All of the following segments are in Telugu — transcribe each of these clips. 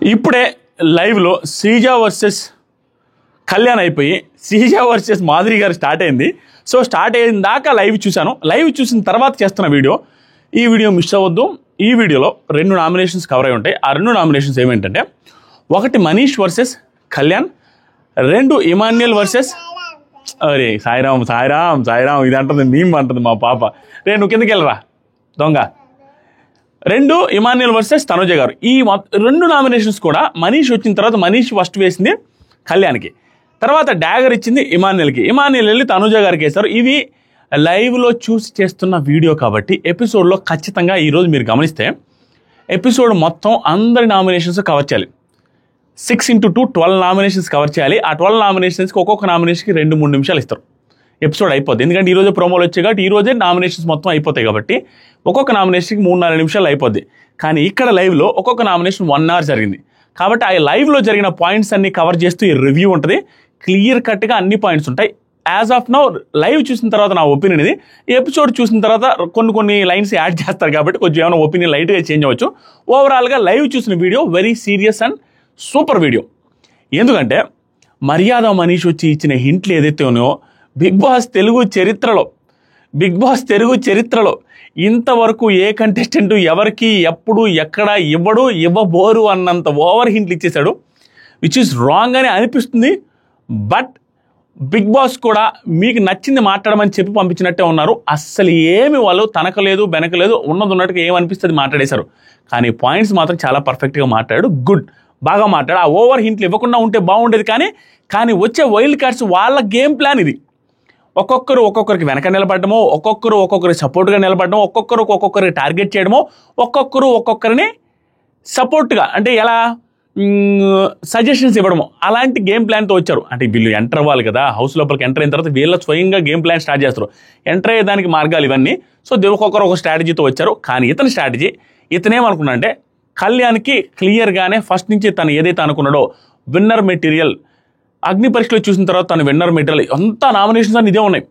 ఇప్పుడే లైవ్లో శ్రీజ వర్సెస్ కళ్యాణ్ అయిపోయి శ్రీజ వర్సెస్ మాధురి గారు స్టార్ట్ అయింది. సో స్టార్ట్ అయిన దాకా లైవ్ చూశాను. లైవ్ చూసిన తర్వాత చేస్తున్న వీడియో. ఈ వీడియో మిస్ అవ్వద్దు. ఈ వీడియోలో 2 నామినేషన్స్ కవర్ అయి ఉంటాయి. ఆ 2 నామినేషన్స్ ఏమేంటంటే, 1 మనీష్ వర్సెస్ కళ్యాణ్, 2 ఇమాన్యుయల్ వర్సెస్ అరే సాయిరామ్ సాయిరామ్ సాయిరామ్ ఇది అంటుంది, మీమ్ అంటుంది మా పాప. నువ్వు కిందకి వెళ్ళరా దొంగ. 2 ఇమాన్యుయల్ వర్సెస్ తనుజ గారు. ఈ 2 నామినేషన్స్ కూడా మనీష్ వచ్చిన తర్వాత మనీష్ ఫస్ట్ వేసింది కళ్యాణ్కి, తర్వాత డాగర్ ఇచ్చింది ఇమాన్యుయల్కి. ఇమాన్యుయల్ వెళ్ళి తనుజ గారికి వేశారు. ఇవి లైవ్లో చూసి చేస్తున్న వీడియో కాబట్టి ఎపిసోడ్లో ఖచ్చితంగా ఈరోజు మీరు గమనిస్తే ఎపిసోడ్ మొత్తం అందరి నామినేషన్స్ కవర్ చేయాలి. 6x2 12 నామినేషన్స్ కవర్ చేయాలి. ఆ 12 నామినేషన్స్కి ఒక్కొక్క నామినేషన్కి 2-3 నిమిషాలు ఇస్తారు. ఎపిసోడ్ అయిపోద్ది. ఎందుకంటే ఈరోజే ప్రోమోలు వచ్చాయి కాబట్టి ఈరోజే నామినేషన్స్ మొత్తం అయిపోతాయి కాబట్టి ఒక్కొక్క నామినేషన్కి 3-4 నిమిషాలు అయిపోద్ది. కానీ ఇక్కడ లైవ్లో ఒక్కొక్క నామినేషన్ 1 hour జరిగింది కాబట్టి ఆ లైవ్లో జరిగిన పాయింట్స్ అన్ని కవర్ చేస్తూ ఈ రివ్యూ ఉంటుంది. క్లియర్ కట్గా అన్ని పాయింట్స్ ఉంటాయి. యాజ్ ఆఫ్ నౌ లైవ్ చూసిన తర్వాత నా ఒపీనియన్ ఇది. ఎపిసోడ్ చూసిన తర్వాత కొన్ని లైన్స్ యాడ్ చేస్తారు కాబట్టి కొంచెం ఏమైనా ఒపీనియన్ లైట్గా చేంజ్ అవ్వచ్చు. ఓవరాల్గా లైవ్ చూసిన video very serious and super video. ఎందుకంటే మర్యాద మనీష్ వచ్చి ఇచ్చిన హింట్లు ఏదైతే ఉన్నాయో బిగ్ బాస్ తెలుగు చరిత్రలో ఇంతవరకు ఏ కంటెస్టెంట్ ఎవరికి ఎప్పుడు ఎక్కడ ఇవ్వబోరు అన్నంత ఓవర్ హింట్లు ఇచ్చేశాడు. విచ్ ఈస్ రాంగ్ అని అనిపిస్తుంది. బట్ బిగ్ బాస్ కూడా మీకు నచ్చింది మాట్లాడమని చెప్పి పంపించినట్టే ఉన్నారు. అస్సలు ఏమి వాళ్ళు తనకలేదు బెనకలేదు, ఉన్నట్టుగా ఏమనిపిస్తుంది మాట్లాడేశారు. కానీ పాయింట్స్ మాత్రం చాలా పర్ఫెక్ట్గా మాట్లాడాడు. గుడ్, బాగా మాట్లాడు. ఆ ఓవర్ హింట్లు ఇవ్వకుండా ఉంటే బాగుండేది. కానీ వచ్చే వైల్డ్ కార్డ్స్ వాళ్ళ గేమ్ ప్లాన్ ఇది. ఒక్కొక్కరికి వెనక నిలబడమో, ఒక్కొక్కరు సపోర్ట్గా నిలబడమో, ఒక్కొక్కరికి టార్గెట్ చేయడమో, ఒక్కొక్కరిని సపోర్ట్గా అంటే ఎలా సజెషన్స్ ఇవ్వడము, అలాంటి గేమ్ ప్లాన్తో వచ్చారు. అంటే వీళ్ళు ఎంటర్ అవ్వాలి కదా, హౌస్ లోపలికి ఎంటర్ అయిన తర్వాత వీళ్ళ స్వయంగా గేమ్ ప్లాన్ స్టార్ట్ చేస్తారు. ఎంటర్ అయ్యేదానికి మార్గాలు ఇవన్నీ. సో ఒక్కొక్కరు ఒక స్ట్రాటజీతో వచ్చారు. కానీ ఇతని స్ట్రాటజీ, ఇతనేమనుకున్నా అంటే కళ్యాణ్కి క్లియర్గానే ఫస్ట్ నుంచి తను ఏదైతే అనుకున్నాడో విన్నర్ మెటీరియల్, అగ్ని పరీక్షలో చూసిన తర్వాత తను విన్నర్ మెటీరియల్, అంతా నామినేషన్స్ అని ఇదే ఉన్నాయి.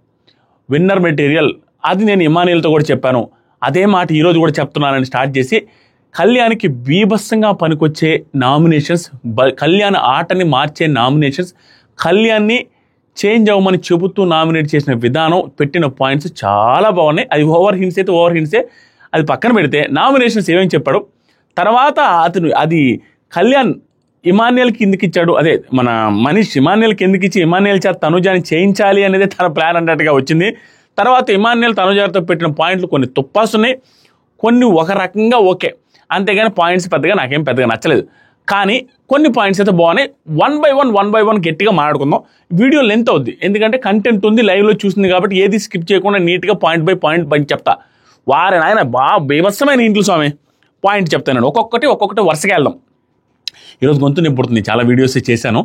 విన్నర్ మెటీరియల్ అది నేను ఇమానియల్తో కూడా చెప్పాను, అదే మాట ఈరోజు కూడా చెప్తున్నానని స్టార్ట్ చేసి కళ్యాణ్కి బీభత్సంగా పనికొచ్చే నామినేషన్స్, కళ్యాణ్ ఆటని మార్చే నామినేషన్స్, కళ్యాణ్ని చేంజ్ అవ్వమని చెబుతూ నామినేట్ చేసిన విధానం, పెట్టిన పాయింట్స్ చాలా బాగున్నాయి. అది ఓవర్ హింట్సే అది పక్కన పెడితే నామినేషన్స్ ఏమేమి చెప్పాడు. తర్వాత అది కళ్యాణ్ ఇమాన్యుయల్కి ఎందుకు ఇచ్చాడు, అదే మన మనీష్ ఇమాన్యుయల్కి ఎందుకు ఇచ్చి ఇమాన్యుయల్ చేత తనుజాని చేయించాలి అనేది తన ప్లాన్ అన్నట్టుగా వచ్చింది. తర్వాత ఇమాన్యుయల్ తనుజాతో పెట్టిన పాయింట్లు కొన్ని తుప్పాస్తున్నాయి, కొన్ని ఒక రకంగా ఓకే, అంతేగాని పాయింట్స్ నాకేం పెద్దగా నచ్చలేదు. కానీ కొన్ని పాయింట్స్ అయితే బాగున్నాయి. 1 by 1 గట్టిగా మాట్లాడుకుందాం. వీడియో లెంత్ అవుద్ది, ఎందుకంటే కంటెంట్ ఉంది, లైవ్లో చూసింది కాబట్టి ఏది స్కిప్ చేయకుండా నీట్గా పాయింట్ బై పాయింట్ చెప్తా. నాయన బీభత్సమైన ఇంట్లో స్వామి పాయింట్ చెప్తాను. ఒక్కొక్కటి వరుసగా వెళ్దాం. ఈరోజు గొంతు నింపుడుతుంది, చాలా వీడియోస్ చేశాను.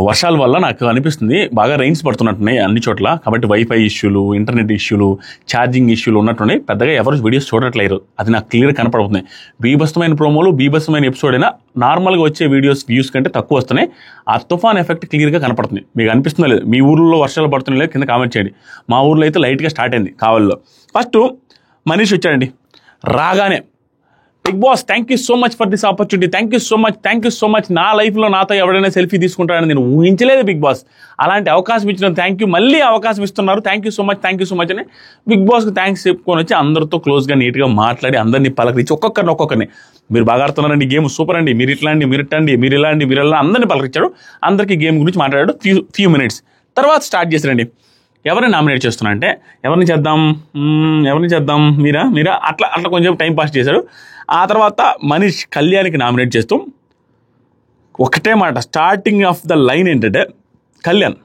వర్షాల వల్ల నాకు అనిపిస్తుంది బాగా రైన్స్ పడుతున్నట్టున్నాయి అన్ని చోట్ల, కాబట్టి వైఫై ఇష్యూలు, ఇంటర్నెట్ ఇష్యూలు, ఛార్జింగ్ ఇష్యూలు ఉన్నట్టున్నాయి. పెద్దగా ఎవరు వీడియోస్ చూడట్లేరు, అది నాకు క్లియర్ కనపడుతుంది. బీభత్సమైన ప్రోమోలు, బీభత్సమైన ఎపిసోడ్ అయినా నార్మల్గా వచ్చే వ్యూస్ కంటే తక్కువ వస్తున్నాయి. ఆ తుఫాన్ ఎఫెక్ట్ క్లియర్గా కనపడుతుంది. మీకు అనిపిస్తుందో లేదు, మీ ఊర్లో వర్షాలు పడుతున్నాయి లేదు కింద కామెంట్ చేయండి. మా ఊర్లో అయితే లైట్గా స్టార్ట్ అయింది కావల్లో. ఫస్ట్ మనీష్ వచ్చాడండి. రాగానే Bigg Boss thank you so much for this opportunity, thank you so much. నా లైఫ్లో నాతో ఎవరైనా సెల్ఫీ తీసుకుంటారని నేను ఊహించలేదు బిగ్ బాస్. అలాంటి అవకాశం ఇచ్చిన థ్యాంక్ యూ, మళ్ళీ అవకాశం ఇస్తున్నారు, థ్యాంక్ యూ సో మచ్ అని బిగ్ బాస్కి థ్యాంక్స్ చెప్పుకొని వచ్చి అందరితో క్లోజ్గా నీట్గా మాట్లాడి అందరినీ పలకరించి ఒక్కొక్కరిని మీరు బాగా ఆడుతున్నారండి, గేమ్ సూపర్ అండి, మీరు ఇలా అందరినీ పలకరించాడు. అందరికీ గేమ్ గురించి మాట్లాడాడు ఫ్యూ మినిట్స్. తర్వాత స్టార్ట్ చేశారండి. ఎవరిని నామినేట్ చేస్తున్నా అంటే ఎవరిని చేద్దాం మీరా అట్లా కొంచెం టైం పాస్ చేశాడు. ఆ తర్వాత మనీష్ కళ్యాణ్కి నామినేట్ చేస్తూ ఒకటే మాట, స్టార్టింగ్ ఆఫ్ ద లైన్ ఏంటంటే, కళ్యాణ్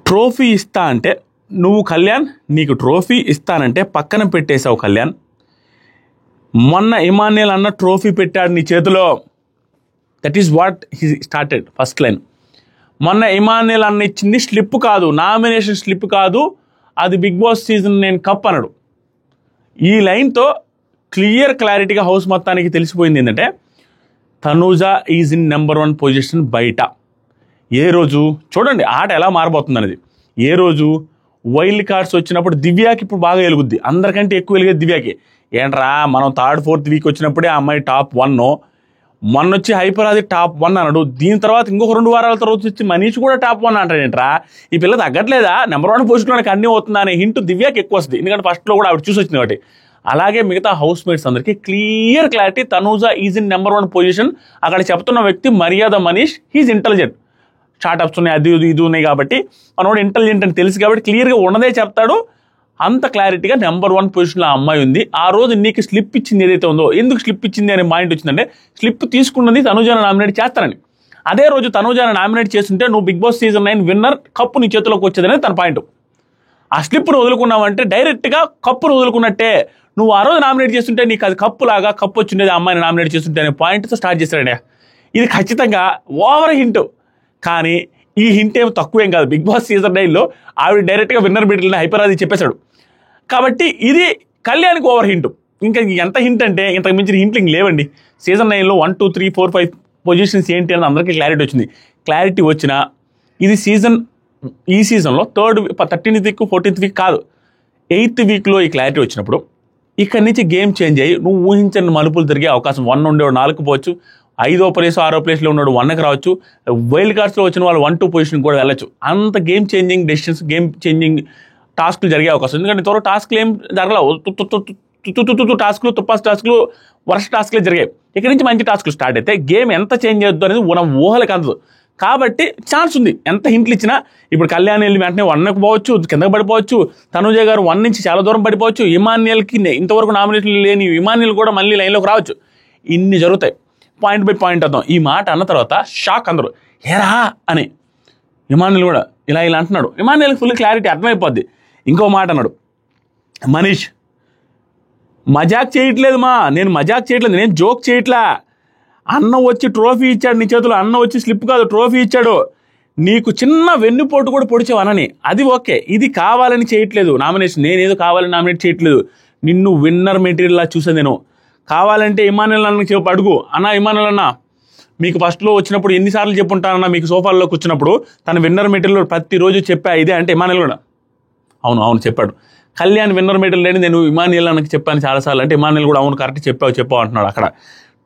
ట్రోఫీ ఇస్తా అంటే నువ్వు కళ్యాణ్ నీకు ట్రోఫీ ఇస్తానంటే పక్కన పెట్టేశావు కళ్యాణ్. మొన్న ఇమాన్యుయల్ అన్న ట్రోఫీ పెట్టాడు నీ చేతిలో. That is what he started first line. మొన్న ఇమాన్యుయల్ అన్న ఇచ్చింది స్లిప్ కాదు, నామినేషన్ స్లిప్ కాదు, అది బిగ్ బాస్ సీజన్ 9 కప్ అన్నాడు. ఈ లైన్తో క్లారిటీగా హౌస్ మొత్తానికి తెలిసిపోయింది ఏంటంటే Tanuja is in number 1 position బయట. ఏ రోజు చూడండి ఆట ఎలా మారబోతుంది అనేది. ఏ రోజు వైల్డ్ కార్డ్స్ వచ్చినప్పుడు దివ్యాకి ఇప్పుడు బాగా వెలుగుద్ది, అందరికంటే ఎక్కువ వెలిగేది దివ్యాకి. ఏంట్రా మనం 3rd 4th వీక్ వచ్చినప్పుడే ఆ అమ్మాయి టాప్ 1, మొన్న వచ్చి హైపరాది టాప్ 1 అన్నాడు. దీని తర్వాత ఇంకొక 2 వారాల తర్వాత వచ్చి మనీష్ కూడా టాప్ 1 అంటాడేంట్రా, ఈ పిల్ల తగ్గట్లేదా, నెంబర్ 1 పొజిషన్లోకి అన్నీ అవుతుందా అనే హింట్ దివ్యాకి ఎక్కువ వస్తుంది, ఎందుకంటే ఫస్ట్లో కూడా ఆవిడ చూసి వచ్చింది కాబట్టి. అలాగే మిగతా హౌస్ మేట్స్ అందరికీ clear clarity, Tanuja is in number 1 position. అక్కడ చెప్తున్న వ్యక్తి మర్యాద మనీష్, హీజ్ ఇంటెలిజెంట్. స్టార్ట్అప్స్ ఉన్నాయి, అది ఇది ఉన్నాయి కాబట్టి మనోడు ఇంటెలిజెంట్ అని తెలుసు కాబట్టి క్లియర్గా ఉన్నదే చెప్తాడు. అంత క్లారిటీగా నెంబర్ 1 పొజిషన్లో ఆ అమ్మాయి ఉంది. ఆ రోజు నీకు స్లిప్ ఇచ్చింది ఏదైతే ఉందో, ఎందుకు స్లిప్ ఇచ్చింది అనే పాయింట్ వచ్చిందంటే, స్లిప్ తీసుకున్నది తనూజాను నామినేట్ చేస్తానని. అదే రోజు తనూజాను నామినేట్ చేస్తుంటే నువ్వు Bigg Boss season 9 winner, cup నీ చేతిలోకి వచ్చేదనేది తన పాయింట్. ఆ స్లిప్ను వదులుకున్నావంటే డైరెక్ట్గా కప్పును వదులుకున్నట్టే. నువ్వు ఆ రోజు నామినేట్ చేస్తుంటే నీకు అది కప్పులాగా, కప్పు వచ్చిండేది ఆ అమ్మాయిని నామినేట్ చేస్తుంటే అనే పాయింట్తో స్టార్ట్ చేశాడండి. ఇది ఖచ్చితంగా ఓవర్ హింట్. కానీ ఈ హింట్ ఏమి తక్కువేం కాదు. బిగ్ బాస్ సీజన్ 9లో ఆవిడ డైరెక్ట్గా విన్నర్ మీటింగ్లో హైపరాది చెప్పేశాడు కాబట్టి ఇది కళ్యాణ్కి ఓవర్ హింట్. ఇంకా ఎంత హింట్ అంటే ఇంతకు మించిన హింట్లు ఇంక లేవండి. సీజన్ 9లో 1, 2, 3, 4, 5 పొజిషన్స్ ఏంటి అని అందరికీ క్లారిటీ వచ్చింది. క్లారిటీ వచ్చినా ఇది ఈ సీజన్లో 13th వీక్ 14th వీక్ కాదు, 8th వీక్లో ఈ క్లారిటీ వచ్చినప్పుడు ఇక్కడి నుంచి గేమ్ చేంజ్ అయ్యి నువ్వు ఊహించని మలుపులు తిరిగే అవకాశం. 1 ఉండేవాడు 4కు పోవచ్చు, 5వ ప్లేస్ 6వ ప్లేస్లో ఉన్నాడు 1కి రావచ్చు, వైల్డ్ కార్డ్స్లో వచ్చిన వాళ్ళు 1, 2 పొజిషన్కి కూడా వెళ్ళచ్చు. అంత game changing decisions, game changing టాస్క్లు జరిగే అవకాశం. ఎందుకంటే త్వరలో టాస్క్లు ఏం జరగలేవు, టాస్క్లు తుప్పాస్ టాస్క్లు వర్ష టాస్క్లే జరిగాయి. ఇక్కడి నుంచి మంచి టాస్క్లు స్టార్ట్ అయితే గేమ్ ఎంత చేంజ్ అవుద్దు అనేది మనం ఊహలకు అందదు. కాబట్టి ఛాన్స్ ఉంది ఎంత హింట్లు ఇచ్చినా. ఇప్పుడు కళ్యాణ్ వెళ్ళి వెంటనే 1కి పోవచ్చు, కిందకి పడిపోవచ్చు, తనుజ గారు 1 నుంచి చాలా దూరం పడిపోవచ్చు, ఇమాన్యుయల్కి ఇంతవరకు నామినేషన్ లేని ఇమాన్యుయల్ కూడా మళ్ళీ లైన్లోకి రావచ్చు. ఇన్ని జరుగుతాయి. పాయింట్ బై పాయింట్ అర్థం. ఈ మాట అన్న తర్వాత షాక్ అందరూ, ఏరా అని. ఇమాన్యుయల్ కూడా ఇలా అంటున్నాడు. ఇమాన్యుయల్కి ఫుల్ క్లారిటీ అర్థమైపోద్ది. ఇంకో మాట అన్నాడు మనీష్, మజాక్ చేయట్లేదు నేను మజాక్ చేయట్లేదు, నేను జోక్ చేయట్లా. అన్న వచ్చి ట్రోఫీ ఇచ్చాడు నీ చేతిలో, అన్న వచ్చి స్లిప్ కాదు ట్రోఫీ ఇచ్చాడు, నీకు చిన్న వెన్నుపోటు కూడా పొడిచావు అనని, అది ఓకే. ఇది కావాలని చేయట్లేదు నామినేషన్, నేనేదో కావాలని నామినేట్ చేయట్లేదు, నిన్ను విన్నర్ మెటీరియల్లా చూసాను నేను. కావాలంటే ఇమాన్యుయల్ అన్నకి చెప్పు, అడుగు అన్న ఇమాన్యుయల్ అన్న మీకు ఫస్ట్లో వచ్చినప్పుడు ఎన్నిసార్లు చెప్పుంటానన్నా, మీకు సోఫాల్లోకి వచ్చినప్పుడు తన విన్నర్ మెటీరియల్ ప్రతిరోజు చెప్పా ఇదే అంటే ఇమాన్యుయల్ కూడా అవును చెప్పాడు. కళ్యాణ్ విన్నర్ మెటీరియల్ లేని నేను ఇమాన్యుయల్ అన్నకి చెప్పాను చాలాసార్లు అంటే ఇమాన్యుయల్ కూడా అవును కరెక్ట్ చెప్పావు అంటున్నాడు. అక్కడ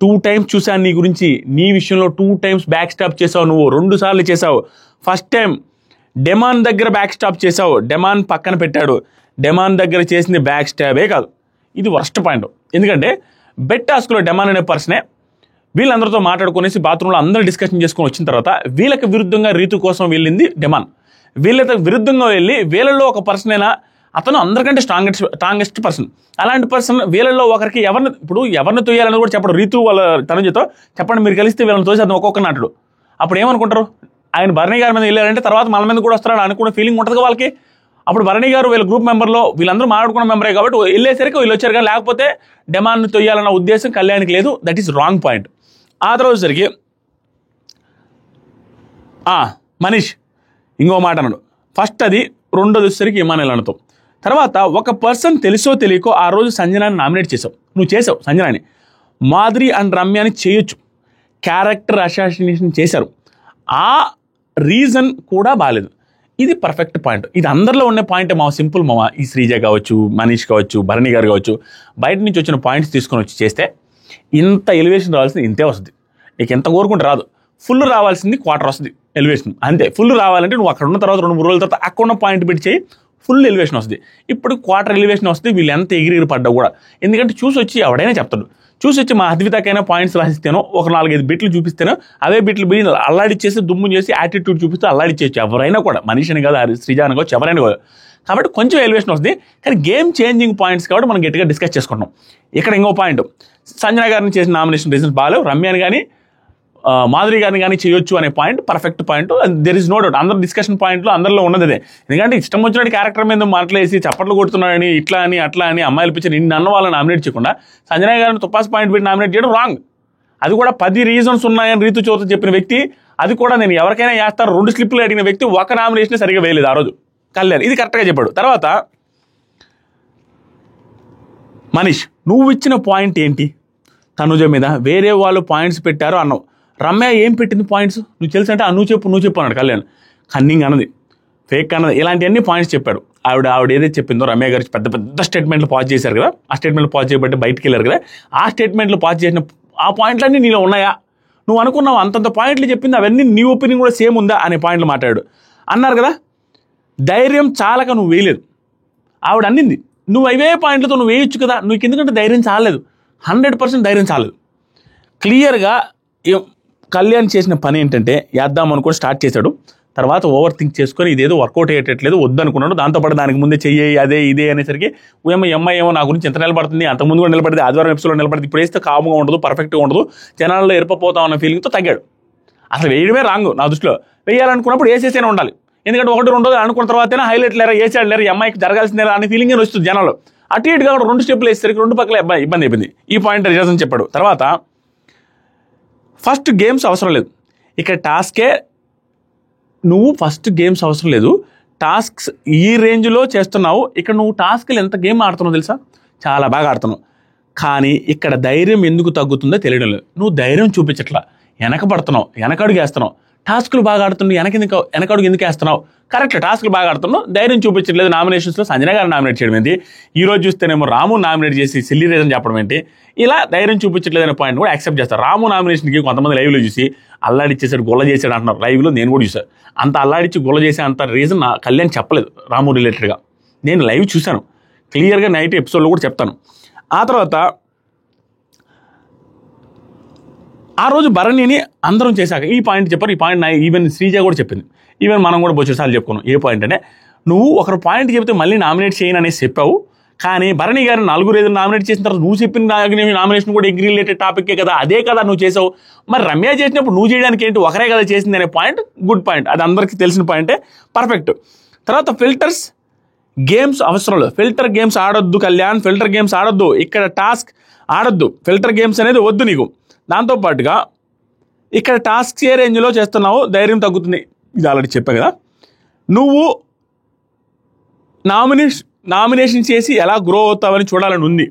2 times చూశాను నీ గురించి, నీ విషయంలో 2 times బ్యాక్ స్టాప్ చేసావు, నువ్వు 2 సార్లు చేసావు. ఫస్ట్ టైం డెమాన్ దగ్గర బ్యాక్ స్టాప్ చేసావు, డెమాన్ పక్కన పెట్టాడు, డెమాన్ దగ్గర చేసింది బ్యాక్ స్టాపే కాదు. ఇది వర్స్ట్ పాయింట్. ఎందుకంటే బెట్ టాస్క్లో డెమాన్ అనే పర్సనే వీళ్ళందరితో మాట్లాడుకునేసి బాత్రూంలో అందరూ డిస్కషన్ చేసుకొని వచ్చిన తర్వాత వీళ్ళకి విరుద్ధంగా రీతు కోసం వెళ్ళింది డెమాన్. వీళ్ళతో విరుద్ధంగా వెళ్ళి వీళ్ళల్లో ఒక పర్సన్ అయినా అతను అందరికంటే స్ట్రాంగెస్ట్ పర్సన్. అలాంటి పర్సన్ వీళ్ళల్లో ఒకరికి ఎవరిని తోయాలని కూడా చెప్పడు. రీతు వాళ్ళ తనుజతో చెప్పండి మీరు కలిస్తే వీళ్ళని తోసి అతను ఒక్కొక్కరిని అంటాడు. అప్పుడు ఏమనుకుంటారు, ఆయన భరణి గారి మీద వెళ్ళారంటే తర్వాత మన మీద కూడా వస్తారని అనుకున్న ఫీలింగ్ ఉంటుంది వాళ్ళకి. అప్పుడు భరణి గారు వీళ్ళ గ్రూప్ మెంబర్లో వీళ్ళందరూ మాట్లాడుకున్న మెంబరే కాబట్టి వెళ్ళేసరికి వీళ్ళు వచ్చారు, కానీ లేకపోతే డెమాన్ను తొయ్యాలన్న ఉద్దేశం కళ్యాణ్కి లేదు. That is wrong point. ఆ తర్వాత సరికి మనీష్ ఇంకో మాట అన్నాడు. ఫస్ట్ అది, రెండోది వచ్చేసరికి ఇమాన్యుయల్ అనతో. తర్వాత ఒక పర్సన్ తెలుసో తెలియకో ఆ రోజు సంజనాని నామినేట్ చేసావు, నువ్వు చేసావు సంజనాని. మాధురి అండ్ రమ్యాని చేయొచ్చు, క్యారెక్టర్ అసాసినేషన్ చేశారు, ఆ రీజన్ కూడా బాగాలేదు. ఇది పర్ఫెక్ట్ పాయింట్. ఇది అందరిలో ఉండే పాయింట్ సింపుల్ ఈ శ్రీజ కావచ్చు, మనీష్ కావచ్చు, భరణి గారు కావచ్చు, బయట నుంచి వచ్చిన పాయింట్స్ తీసుకొని వచ్చి చేస్తే ఇంత ఎలివేషన్ రావాల్సింది ఇంతే వస్తుంది. నీకు ఎంత కోరుకుంటే రాదు. ఫుల్ రావాల్సింది 1/4 వస్తుంది ఎలివేషన్ అంతే. ఫుల్ రావాలంటే నువ్వు అక్కడ ఉన్న తర్వాత 2-3 రోజుల తర్వాత అక్కడ ఉన్న పాయింట్ పెట్టి చేయి, ఫుల్ ఎలివేషన్ వస్తుంది. ఇప్పుడు 1/4 ఎలివేషన్ వస్తుంది. వీళ్ళు ఎంత ఎగిరి పడ్డా కూడా, ఎందుకంటే చూసి వచ్చి ఎవడైనా చెప్తాడు. చూసి వచ్చి మా అద్వితకైనా పాయింట్స్ రాసిస్తేనో ఒక 4-5 బిట్లు చూపిస్తేనో అవే బిట్లు బియ్యి అల్లాడిచ్చేసి దుమ్ము చేసి యాటిట్యూడ్ చూపిస్తూ అల్లాడిచ్చేయచ్చు ఎవరైనా కూడా, మనిషిని కాదు శ్రీజాని కావచ్చు ఎవరైనా కాదు. కాబట్టి కొంచెం ఎలివేషన్ వస్తుంది, కానీ గేమ్ చేంజింగ్ పాయింట్స్ కాబట్టి మనం గట్టిగా డిస్కస్ చేసుకుంటాం. ఇక్కడ ఇంకో పాయింట్, సంజన గారిని చేసిన నామినేషన్ రీజన్స్ బాగాలేవు, రమ్యాని కానీ మాధురి గారిని కానీ చేయొచ్చు అనే point perfect point. There is no doubt. అందరు డిస్కషన్ పాయింట్లో అందరిలో ఉన్నది అదే. ఎందుకంటే ఇష్టం వచ్చినట్టు క్యారెక్టర్ మీద మాట్లాడేసి చప్పట్లు కొడుతున్నాడని ఇట్లా అని అట్లా అని అమ్మాయిల పిచ్చి నిన్ను అన్న వాళ్ళని నామినేట్ చేయకుండా సంజన గారిని తుపాస్ పాయింట్ పెట్టి నామినేట్ చేయడం రాంగ్. అది కూడా 10 రీజన్స్ ఉన్నాయని రీతు చౌదరి చెప్పిన వ్యక్తి, అది కూడా నేను ఎవరికైనా వేస్తారు 2 స్లిప్లు అడిగిన వ్యక్తి ఒక నామినేషన్ సరిగా వేయలేదు ఆ రోజు కళ్యాణ్. ఇది కరెక్ట్గా చెప్పాడు. తర్వాత మనీష్, నువ్వు ఇచ్చిన పాయింట్ ఏంటి? తనుజ మీద వేరే వాళ్ళు పాయింట్స్ పెట్టారు అన్నావు. రమ్య ఏం పెట్టింది పాయింట్స్ నువ్వు తెలుసు అంటే నువ్వు చెప్పు అన్నాడు కళ్యాణ్. కన్నింగ్ అన్నది, ఫేక్ అన్నది, ఇలాంటివన్నీ పాయింట్స్ చెప్పాడు. ఆవిడ ఏదైతే చెప్పిందో రమ్య గారికి పెద్ద స్టేట్మెంట్లు పాజ్ చేశారు కదా, ఆ స్టేట్మెంట్లు పాజ్ చేయబట్టి బయటికి వెళ్ళారు కదా, ఆ స్టేట్మెంట్లు పాజ్ చేసిన ఆ పాయింట్లన్నీ నీలో ఉన్నాయా నువ్వు అనుకున్నావు అంతంత పాయింట్లు చెప్పింది అవన్నీ నీ ఒపీనియన్ కూడా సేమ్ ఉందా అనే పాయింట్లు మాట్లాడాడు. అన్నారు కదా, ధైర్యం చాలక నువ్వు వేయలేదు. ఆవిడ అన్నింది నువ్వు అవే పాయింట్లతో నువ్వు వేయొచ్చు కదా, నువ్వు ఎందుకంటే ధైర్యం చాలలేదు, 100% ధైర్యం చాలలేదు. క్లియర్గా కళ్యాణ్ చేసిన పని ఏంటంటే వేద్దాం అనుకొని స్టార్ట్ చేశాడు. తర్వాత ఓవర్ థింక్ చేసుకొని ఇదేదో వర్కౌట్ అయ్యేటట్లేదు వద్దనుకున్నాడు. దాంతోపాటు దానికి ముందే చెయ్యి అదే ఇదే అనేసరికి అమ్మాయి ఏమో నా గురించి ఎంత నిలబడుతుంది, అంతకుముందు కూడా నిలబడింది, ఆదివారం ఎపిసోడ్లో నిలబడింది, ఇప్పుడు వేస్తే కాముగా ఉండదు, పర్ఫెక్ట్గా ఉండదు, జనాల్లో ఎరిపోతాం అన్న ఫీలింగ్తో తగ్గాడు. అసలు వేయడమే రాంగ్ నా దృష్టిలో. వేయాలనుకున్నప్పుడు వేసేసేనే ఉండాలి. ఎందుకంటే 1-2 అనుకున్న తర్వాతనే హైలైట్ లేరా వేసాడు లేరా ఈ అమ్మాయికి జరగాల్సిందేరా అనే ఫీలింగ్ వస్తుంది జనాలు. అటు ఇటుగా 2 స్టెప్లు వేసేసరికి 2 పక్కల ఇబ్బంది అయిపోయింది. ఈ పాయింట్ రీజన్ చెప్పాడు. తర్వాత ఫస్ట్ గేమ్స్ అవసరం లేదు ఇక్కడ, టాస్కే నువ్వు ఫస్ట్ గేమ్స్ అవసరం లేదు, టాస్క్స్ ఈ రేంజ్లో చేస్తున్నావు. ఇక్కడ నువ్వు టాస్క్లు ఎంత గేమ్ ఆడుతున్నావు తెలుసా, చాలా బాగా ఆడుతున్నావు. కానీ ఇక్కడ ధైర్యం ఎందుకు తగ్గుతుందో తెలియడం లేదు. నువ్వు ధైర్యం చూపించట్లా, వెనకబడుతున్నావు, వెనకడుగు వేస్తున్నావు. టాస్కులు బాగా ఆడుతున్నావు, వెనకడుగు ఎందుకు వేస్తున్నావు? కరెక్ట్, టాస్కులు బాగా ఆడుతున్నావు, ధైర్యం చూపించట్లేదు. నామినేషన్స్లో సంజన గారు నామినేట్ చేయడం ఏంటి, ఈ రోజు చూస్తేనేమో రాము నామినేట్ చేసి సిల్లీ రీజన్ చెప్పడం ఏంటి, ఇలా ధైర్యం చూపించట్లేదు అనే పాయింట్ కూడా యాక్సెప్ట్ చేస్తారు. రాము నామినేషన్కి కొంతమంది లైవ్లో చూసి అల్లాడిచ్చేసాడు, గొల్ల చేశాడు అంటున్నారు. లైవ్లో నేను కూడా చూశాను. అంత అల్లాడిచ్చి గొల్ల చేసే అంత రీజన్ నా కళ్యాణ్ చెప్పలేదు రాము రిలేటెడ్గా. నేను లైవ్ చూశాను క్లియర్గా, నైట్ ఎపిసోడ్లో కూడా చెప్తాను. ఆ తర్వాత ఆ రోజు భరణిని అందరం చేశాక ఈ పాయింట్ చెప్పారు. ఈ పాయింట్ ఈవెన్ శ్రీజ కూడా చెప్పింది, ఈవెన్ మనం కూడా బొచ్చుసార్లు చెప్పుకున్నాం. ఏ పాయింట్ అంటే, నువ్వు ఒకరు పాయింట్ చెప్తే మళ్ళీ నామినేట్ చేయను అనేసి చెప్పావు, కానీ భరణి గారిని 4 నామినేట్ చేసిన తర్వాత నువ్వు చెప్పిన నామినేషన్ కూడా ఎగ్రీ రిలేటెడ్ టాపిక్కే కదా, అదే కదా నువ్వు చేసావు. మరి రమ్య చేసినప్పుడు నువ్వు చేయడానికి ఏంటి, ఒకరే కదా చేసింది అనే పాయింట్ గుడ్ పాయింట్, అది అందరికీ తెలిసిన పాయింటే, పర్ఫెక్ట్. తర్వాత ఫిల్టర్స్ గేమ్స్ అవసరం లేదు, ఫిల్టర్ గేమ్స్ ఆడొద్దు కళ్యాణ్, ఫిల్టర్ గేమ్స్ ఆడొద్దు, ఇక్కడ టాస్క్ ఆడొద్దు, ఫిల్టర్ గేమ్స్ అనేది వద్దు నీకు. దాంతోపాటుగా ఇక్కడ టాస్క్ ఏ రేంజ్లో చేస్తున్నావు, ధైర్యం తగ్గుతుంది, ఇది ఆల్రెడీ చెప్పా కదా. నువ్వు నామినేషన్ చేసి ఎలా గ్రో అవుతావని చూడాలని ఉంది.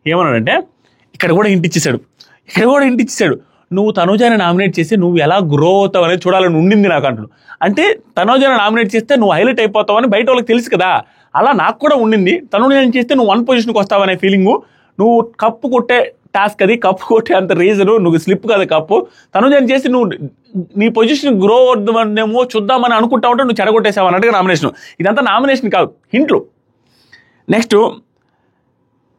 ఏమన్నాడంటే ఇక్కడ కూడా హింట్ ఇచ్చేసాడు, నువ్వు తనుజాని నామినేట్ చేసి నువ్వు ఎలా గ్రో అవుతావు అనేది చూడాలని ఉండింది నాకు అంటున్నాడు. అంటే తనుజాని నామినేట్ చేస్తే నువ్వు హైలైట్ అయిపోతావని బయట వాళ్ళకి తెలుసు కదా, అలా నాకు కూడా ఉండింది. తనుజాని చేస్తే నువ్వు 1 పొజిషన్కి వస్తావనే ఫీలింగు, నువ్వు కప్పు కొట్టే టాస్క్ అది, కప్పు కొట్టే అంత రీజను, నువ్వు స్లిప్ కదా కప్పు, తనుజాని చేసి నువ్వు నీ పొజిషన్ గ్రో అవుద్దామనేమో చూద్దామని అనుకుంటా ఉంటే నువ్వు చెడగొట్టేసావు అన్నట్టుగా నామినేషన్. ఇదంతా నామినేషన్ కాదు, హింట్లు. నెక్స్ట్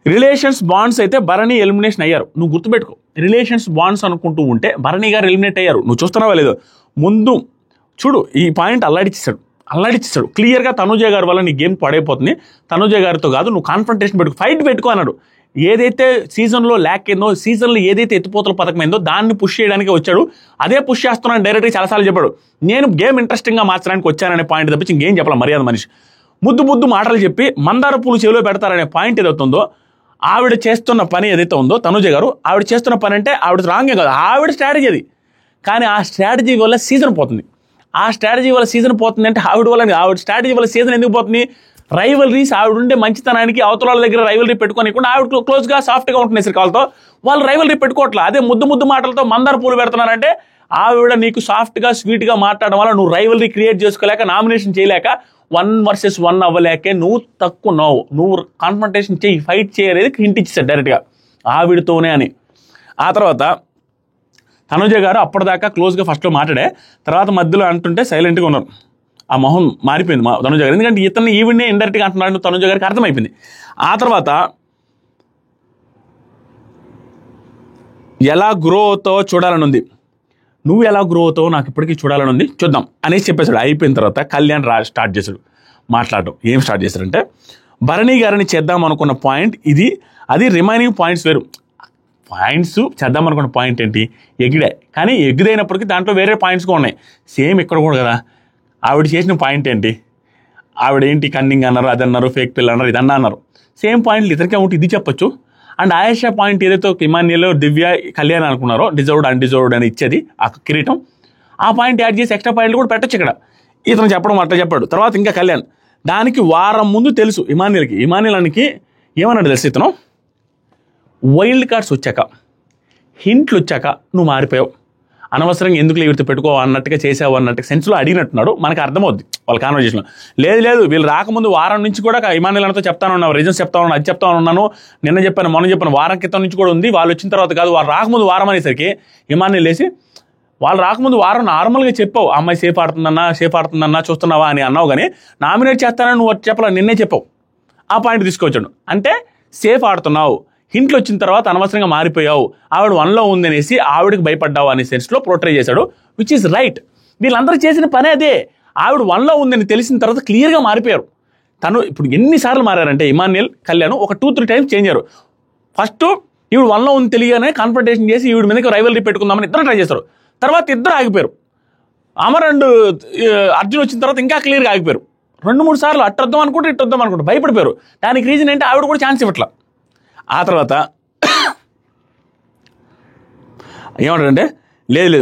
రిలేషన్స్ బాండ్స్ అయితే భరణి ఎలిమినేషన్ అయ్యారు. నువ్వు గుర్తుపెట్టుకో, రిలేషన్స్ బాండ్స్ అనుకుంటూ ఉంటే భరణి గారు ఎలిమినేట్ అయ్యారు. నువ్వు చూస్తున్నావా లేదో, ముందు చూడు ఈ పాయింట్ అల్లాడిచ్చేసాడు క్లియర్గా. తనుజ గారి వల్ల నీ గేమ్ పడైపోతుంది, తనుజ గారితో కాదు, నువ్వు కాన్ఫ్రంటేషన్ పెట్టుకో, ఫైట్ పెట్టుకో అన్నాడు. ఏదైతే సీజన్లో ల్యాక్ అయిందో, సీజన్లో ఏదైతే ఎత్తిపోతల పథకమైందో దాన్ని పుష్ చేయడానికి వచ్చాడు. అదే పుష్ చేస్తున్నాను డైరెక్ట్గా చాలాసార్లు చెప్పాడు. నేను గేమ్ ఇంట్రెస్టింగ్గా మార్చడానికి వచ్చాననే పాయింట్ తప్పించి ఇంకేం చెప్పాలి. మర్యాద మనిషి ముద్దు మాటలు చెప్పి మందార పూలు చెవిలో పెడతారనే పాయింట్ ఏదైతుందో, ఆవిడ చేస్తున్న పని ఏదైతే ఉందో తనుజ గారు, ఆవిడ చేస్తున్న పని అంటే ఆవిడ రాంగే కాదు, ఆవిడ స్ట్రాటజీ అది. కానీ ఆ స్ట్రాటజీ వల్ల సీజన్ పోతుంది. అంటే ఆవిడ స్ట్రాటజీ వల్ల సీజన్ ఎందుకు పోతుంది? రైవలరీస్, ఆవిడ ఉండే మంచితనానికి అవతల వాళ్ళ దగ్గర రైవలరీ పెట్టుకోనికుండా ఆవిడ క్లోజ్గా సాఫ్ట్గా ఉంటున్నాయి సార్ వాళ్ళతో, వాళ్ళు రైవలరీ పెట్టుకోవట్లా. అదే ముద్దు మాటలతో మందార పూలు పెడుతున్నారంటే ఆవిడ నీకు సాఫ్ట్గా స్వీట్గా మాట్లాడడం వల్ల నువ్వు రైవలరీ క్రియేట్ చేసుకోలేక, నామినేషన్ చేయలేక, 1 versus 1 అవ్వలేకే నువ్వు తక్కున్నావు. నువ్వు కాన్ఫ్రంటేషన్ చేయి, ఫైట్ చేయలేదు హింట్ ఇచ్చేసాడు డైరెక్ట్గా ఆవిడతోనే అని. ఆ తర్వాత తనుజ గారు అప్పటిదాకా క్లోజ్గా ఫస్ట్లో మాట్లాడే, తర్వాత మధ్యలో అంటుంటే సైలెంట్గా ఉన్నారు. ఆ మొహం మారిపోయింది మా తనుజ గారు, ఎందుకంటే ఇతన్ని ఈవిడ్నే ఇండైరెక్ట్గా అంటున్నాడు తనుజ గారికి అర్థమైపోయింది. ఆ తర్వాత ఎలా గ్రో అవుతావో చూడాలని ఉంది, నువ్వు ఎలా గ్రో అవుతావో నాకు ఇప్పటికీ చూడాలని ఉంది, చూద్దాం అనేసి చెప్పేశాడు. అయిపోయిన తర్వాత కళ్యాణ్ స్టార్ట్ చేశాడు మాట్లాడడం. ఏం స్టార్ట్ చేశాడంటే, భరణి గారిని చేద్దాం అనుకున్న పాయింట్ ఇది, అది రిమైనింగ్ పాయింట్స్ వేరు. పాయింట్స్ చేద్దాం అనుకున్న పాయింట్ ఏంటి, ఎగిడే, కానీ ఎగిదైనప్పటికీ దాంట్లో వేరే పాయింట్స్ కూడా ఉన్నాయి. సేమ్ ఇక్కడ కూడా కదా, ఆవిడ చేసిన పాయింట్ ఏంటి, ఆవిడ ఏంటి కన్నింగ్ అన్నారు, అది అన్నారు, ఫేక్ పిల్ల అన్నారు, ఇదన్నా అన్నారు. సేమ్ పాయింట్లు ఇతరికే ఉంటే ఇది చెప్పొచ్చు. అండ్ ఆయేషా పాయింట్ ఏదైతే ఇమాన్యుల్, దివ్య, కళ్యాణ్ అనుకున్నారో డిజర్వ్డ్ అన్డిజర్వ్డ్ అని ఇచ్చేది ఆ కిరీటం, ఆ పాయింట్ యాడ్ చేసి ఎక్స్ట్రా పాయింట్లు కూడా పెట్టచ్చు ఇక్కడ. ఇతను చెప్పడం అట్లా చెప్పాడు. తర్వాత ఇంకా కళ్యాణ్ దానికి వారం ముందు తెలుసు ఇమాన్యుల్కి ఏమన్నాడు తెలుసు, ఇతను వైల్డ్ కార్డ్స్ వచ్చాక, హింట్లు వచ్చాక నువ్వు మారిపోయావు, అనవసరంగా ఎందుకు ఎవరితో పెట్టుకో అన్నట్టుగా చేసావు అన్నట్టుగా సెన్స్లో అడిగినట్టున్నాడు. మనకు అర్థమవుద్ది వాళ్ళ కాన్వర్జేషన్లో. లేదు వీళ్ళు రాకముందు వారం నుంచి కూడా ఇమాన్యుల్తో చెప్తానున్నావు, రీజన్స్ చెప్తాను, అది చెప్తానున్నాను, మొన్న చెప్పాను, వారం క్రితం నుంచి కూడా ఉంది. వాళ్ళు వచ్చిన తర్వాత కాదు, వాళ్ళు రాకముందు వారం అనేసరికి ఇమాన్యుల్ లేసి వాళ్ళు రాకముందు వారం నార్మల్గా చెప్పావు, అమ్మాయి సేఫ్ ఆడుతుందన్నా చూస్తున్నావా అని అన్నావు, కానీ నామినేట్ చేస్తానని నువ్వు చెప్పాల, నిన్నే చెప్పావు. ఆ పాయింట్ తీసుకొచ్చాడు. అంటే సేఫ్ ఆడుతున్నావు, హింట్లు వచ్చిన తర్వాత అనవసరంగా మారిపోయావు, ఆవిడ 1లో ఉందనేసి ఆవిడకి భయపడ్డావు అనే సెన్స్లో పోర్ట్రే చేశాడు, విచ్ ఈస్ రైట్. వీళ్ళందరూ చేసిన పని అదే. ఆవిడ 1లో ఉందని తెలిసిన తర్వాత క్లియర్గా మారిపోయారు. తను ఇప్పుడు ఎన్నిసార్లు మారారంటే ఇమాన్యుయల్, కళ్యాణ్ ఒక 2-3 టైమ్స్ చేంజ్ అయ్యారు. ఫస్ట్ ఈవిడ 1లో ఉంది తెలియగానే కాన్ఫ్రంటేషన్ చేసి ఈవిడ మీదకి రైవల్రీ పెట్టుకుందామని ఇద్దరు ట్రై చేస్తారు. తర్వాత ఇద్దరు ఆగిపోయారు. అమర్ అండ్ అర్జున్ వచ్చిన తర్వాత ఇంకా క్లియర్గా ఆగిపోయారు. 2-3 సార్లు అట్టొద్దాం అనుకుంటే ఇట్టొద్దాం అనుకుంటే భయపడిపోయారు. దానికి రీజన్ ఏంటి, ఆవిడ కూడా ఛాన్స్ ఇవ్వట్లా. ఆ తర్వాత ఏమంటారంటే లేదు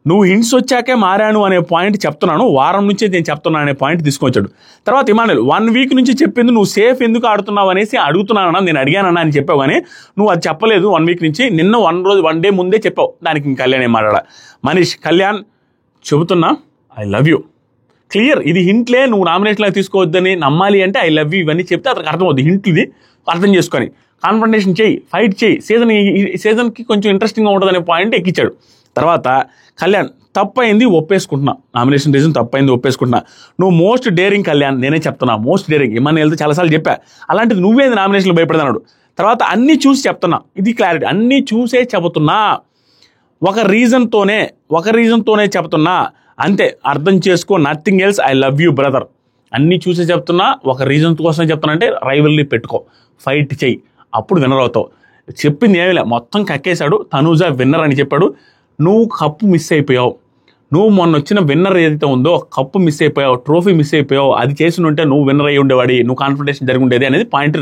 నువ్వు హింట్స్ వచ్చాకే మారాను అనే పాయింట్ చెప్తున్నాను, వారం నుంచే నేను చెప్తున్నాను అనే పాయింట్ తీసుకొచ్చాడు. తర్వాత ఇమాన్యుయల్ 1 వీక్ నుంచి చెప్పింది నువ్వు సేఫ్ ఎందుకు ఆడుతున్నావు అనేసి అడుగుతున్నానన్నా, నేను అడిగానన్నా అని చెప్పావు, కానీ నువ్వు అది చెప్పలేదు 1 వీక్ నుంచి. నిన్న 1 డే ముందే చెప్పావు. దానికి ఇంక కళ్యాణ్ ఏం మాట్లాడా. మనీష్, కళ్యాణ్ చెబుతున్నా ఐ లవ్ యూ, క్లియర్. ఇది హింట్లే, నువ్వు నామినేషన్లాగా తీసుకోవద్దని నమ్మాలి అంటే ఐ లవ్ యూ ఇవన్నీ చెప్తే అతనికి అర్థమవుతుంది. హింట్ ఇది అర్థం చేసుకొని కాన్ఫ్రంటేషన్ చేయి, ఫైట్ చేయి, సీజన్కి కొంచెం ఇంట్రెస్టింగ్గా ఉంటుంది అనే పాయింట్ ఎక్కించాడు. తర్వాత కళ్యాణ్ తప్పైంది ఒప్పేసుకుంటున్నా, నామినేషన్ రీజన్ తప్పైంది ఒప్పేసుకుంటున్నా, నువ్వు మోస్ట్ డేరింగ్ కళ్యాణ్, నేనే చెప్తున్నా మోస్ట్ డేరింగ్. ఇమాన్యుయల్తో చాలాసార్లు చెప్పా, అలాంటిది నువ్వేది నామినేషన్లో భయపడదన్నాడు. తర్వాత అన్నీ చూసి చెప్తున్నా, ఇది క్లారిటీ, అన్నీ చూసే చెబుతున్నా, ఒక రీజన్తోనే చెప్తున్నా, అంతే అర్థం చేసుకో, nothing else, I love you brother. అన్నీ చూసే చెప్తున్నా, ఒక రీజన్ కోసం చెప్తున్నా, అంటే రైవల్రీ పెట్టుకో, ఫైట్ చెయ్యి, అప్పుడు విన్నర్ అవుతావు. చెప్పింది ఏమీ లే, మొత్తం కక్కేశాడు. తనూజ విన్నర్ అని చెప్పాడు. నువ్వు కప్పు మిస్ అయిపోయావు, నువ్వు మొన్న వచ్చిన విన్నర్ ఏదైతే ఉందో కప్పు మిస్ అయిపోయావు, ట్రోఫీ మిస్ అయిపోయావు, అది చేసి ఉంటే నువ్వు విన్నర్ అయ్యి ఉండేవాడి, నువ్వు కాన్ఫిడెన్స్ జరిగి ఉండేది అనేది పాయింట్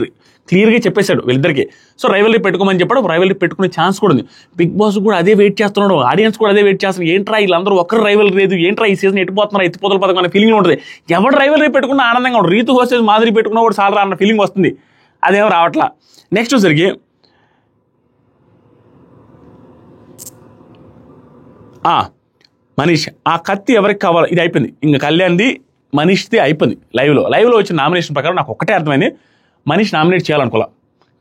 క్లియర్గా చెప్పేశాడు వీళ్ళిద్దరికి. సో రైవల్రీ పెట్టుకోమని చెప్పాడు, రైవల్రీ పెట్టుకునే ఛాన్స్ కూడా ఉంది. బిగ్ బాస్ కూడా అదే వెయిట్ చేస్తున్నాడు, ఆడియన్స్ కూడా అదే వెయిట్ చేస్తున్నారు. ఏంట్రా వీళ్ళందరూ ఒక్కరు రైవల్రీ లేదు, ఏంట్రా ఈ సీజన్ ఎట్టిపోతున్నారు, ఎత్తిపోతల పథకం అనే ఫీలింగ్ ఉంటుంది. ఎవరు రైవల్రీ పెట్టుకున్నా ఆనందంగా ఉంటుంది, రీతు హోస్టేజ్ మాదిరి పెట్టుకున్నా కూడా చాలా అన్న ఫీలింగ్ వస్తుంది, అదేమో రావట్లా. నెక్స్ట్ వచ్చరికి మనీష్, ఆ కత్తి ఎవరికి కావాలి, ఇది అయిపోయింది. ఇంకా కళ్యాణ్ది మనీష్ది అయిపోయింది. లైవ్లో వచ్చిన నామినేషన్ ప్రకారం నాకు ఒక్కటే అర్థమైంది, మనీష్ నామినేట్ చేయాలనుకోలే.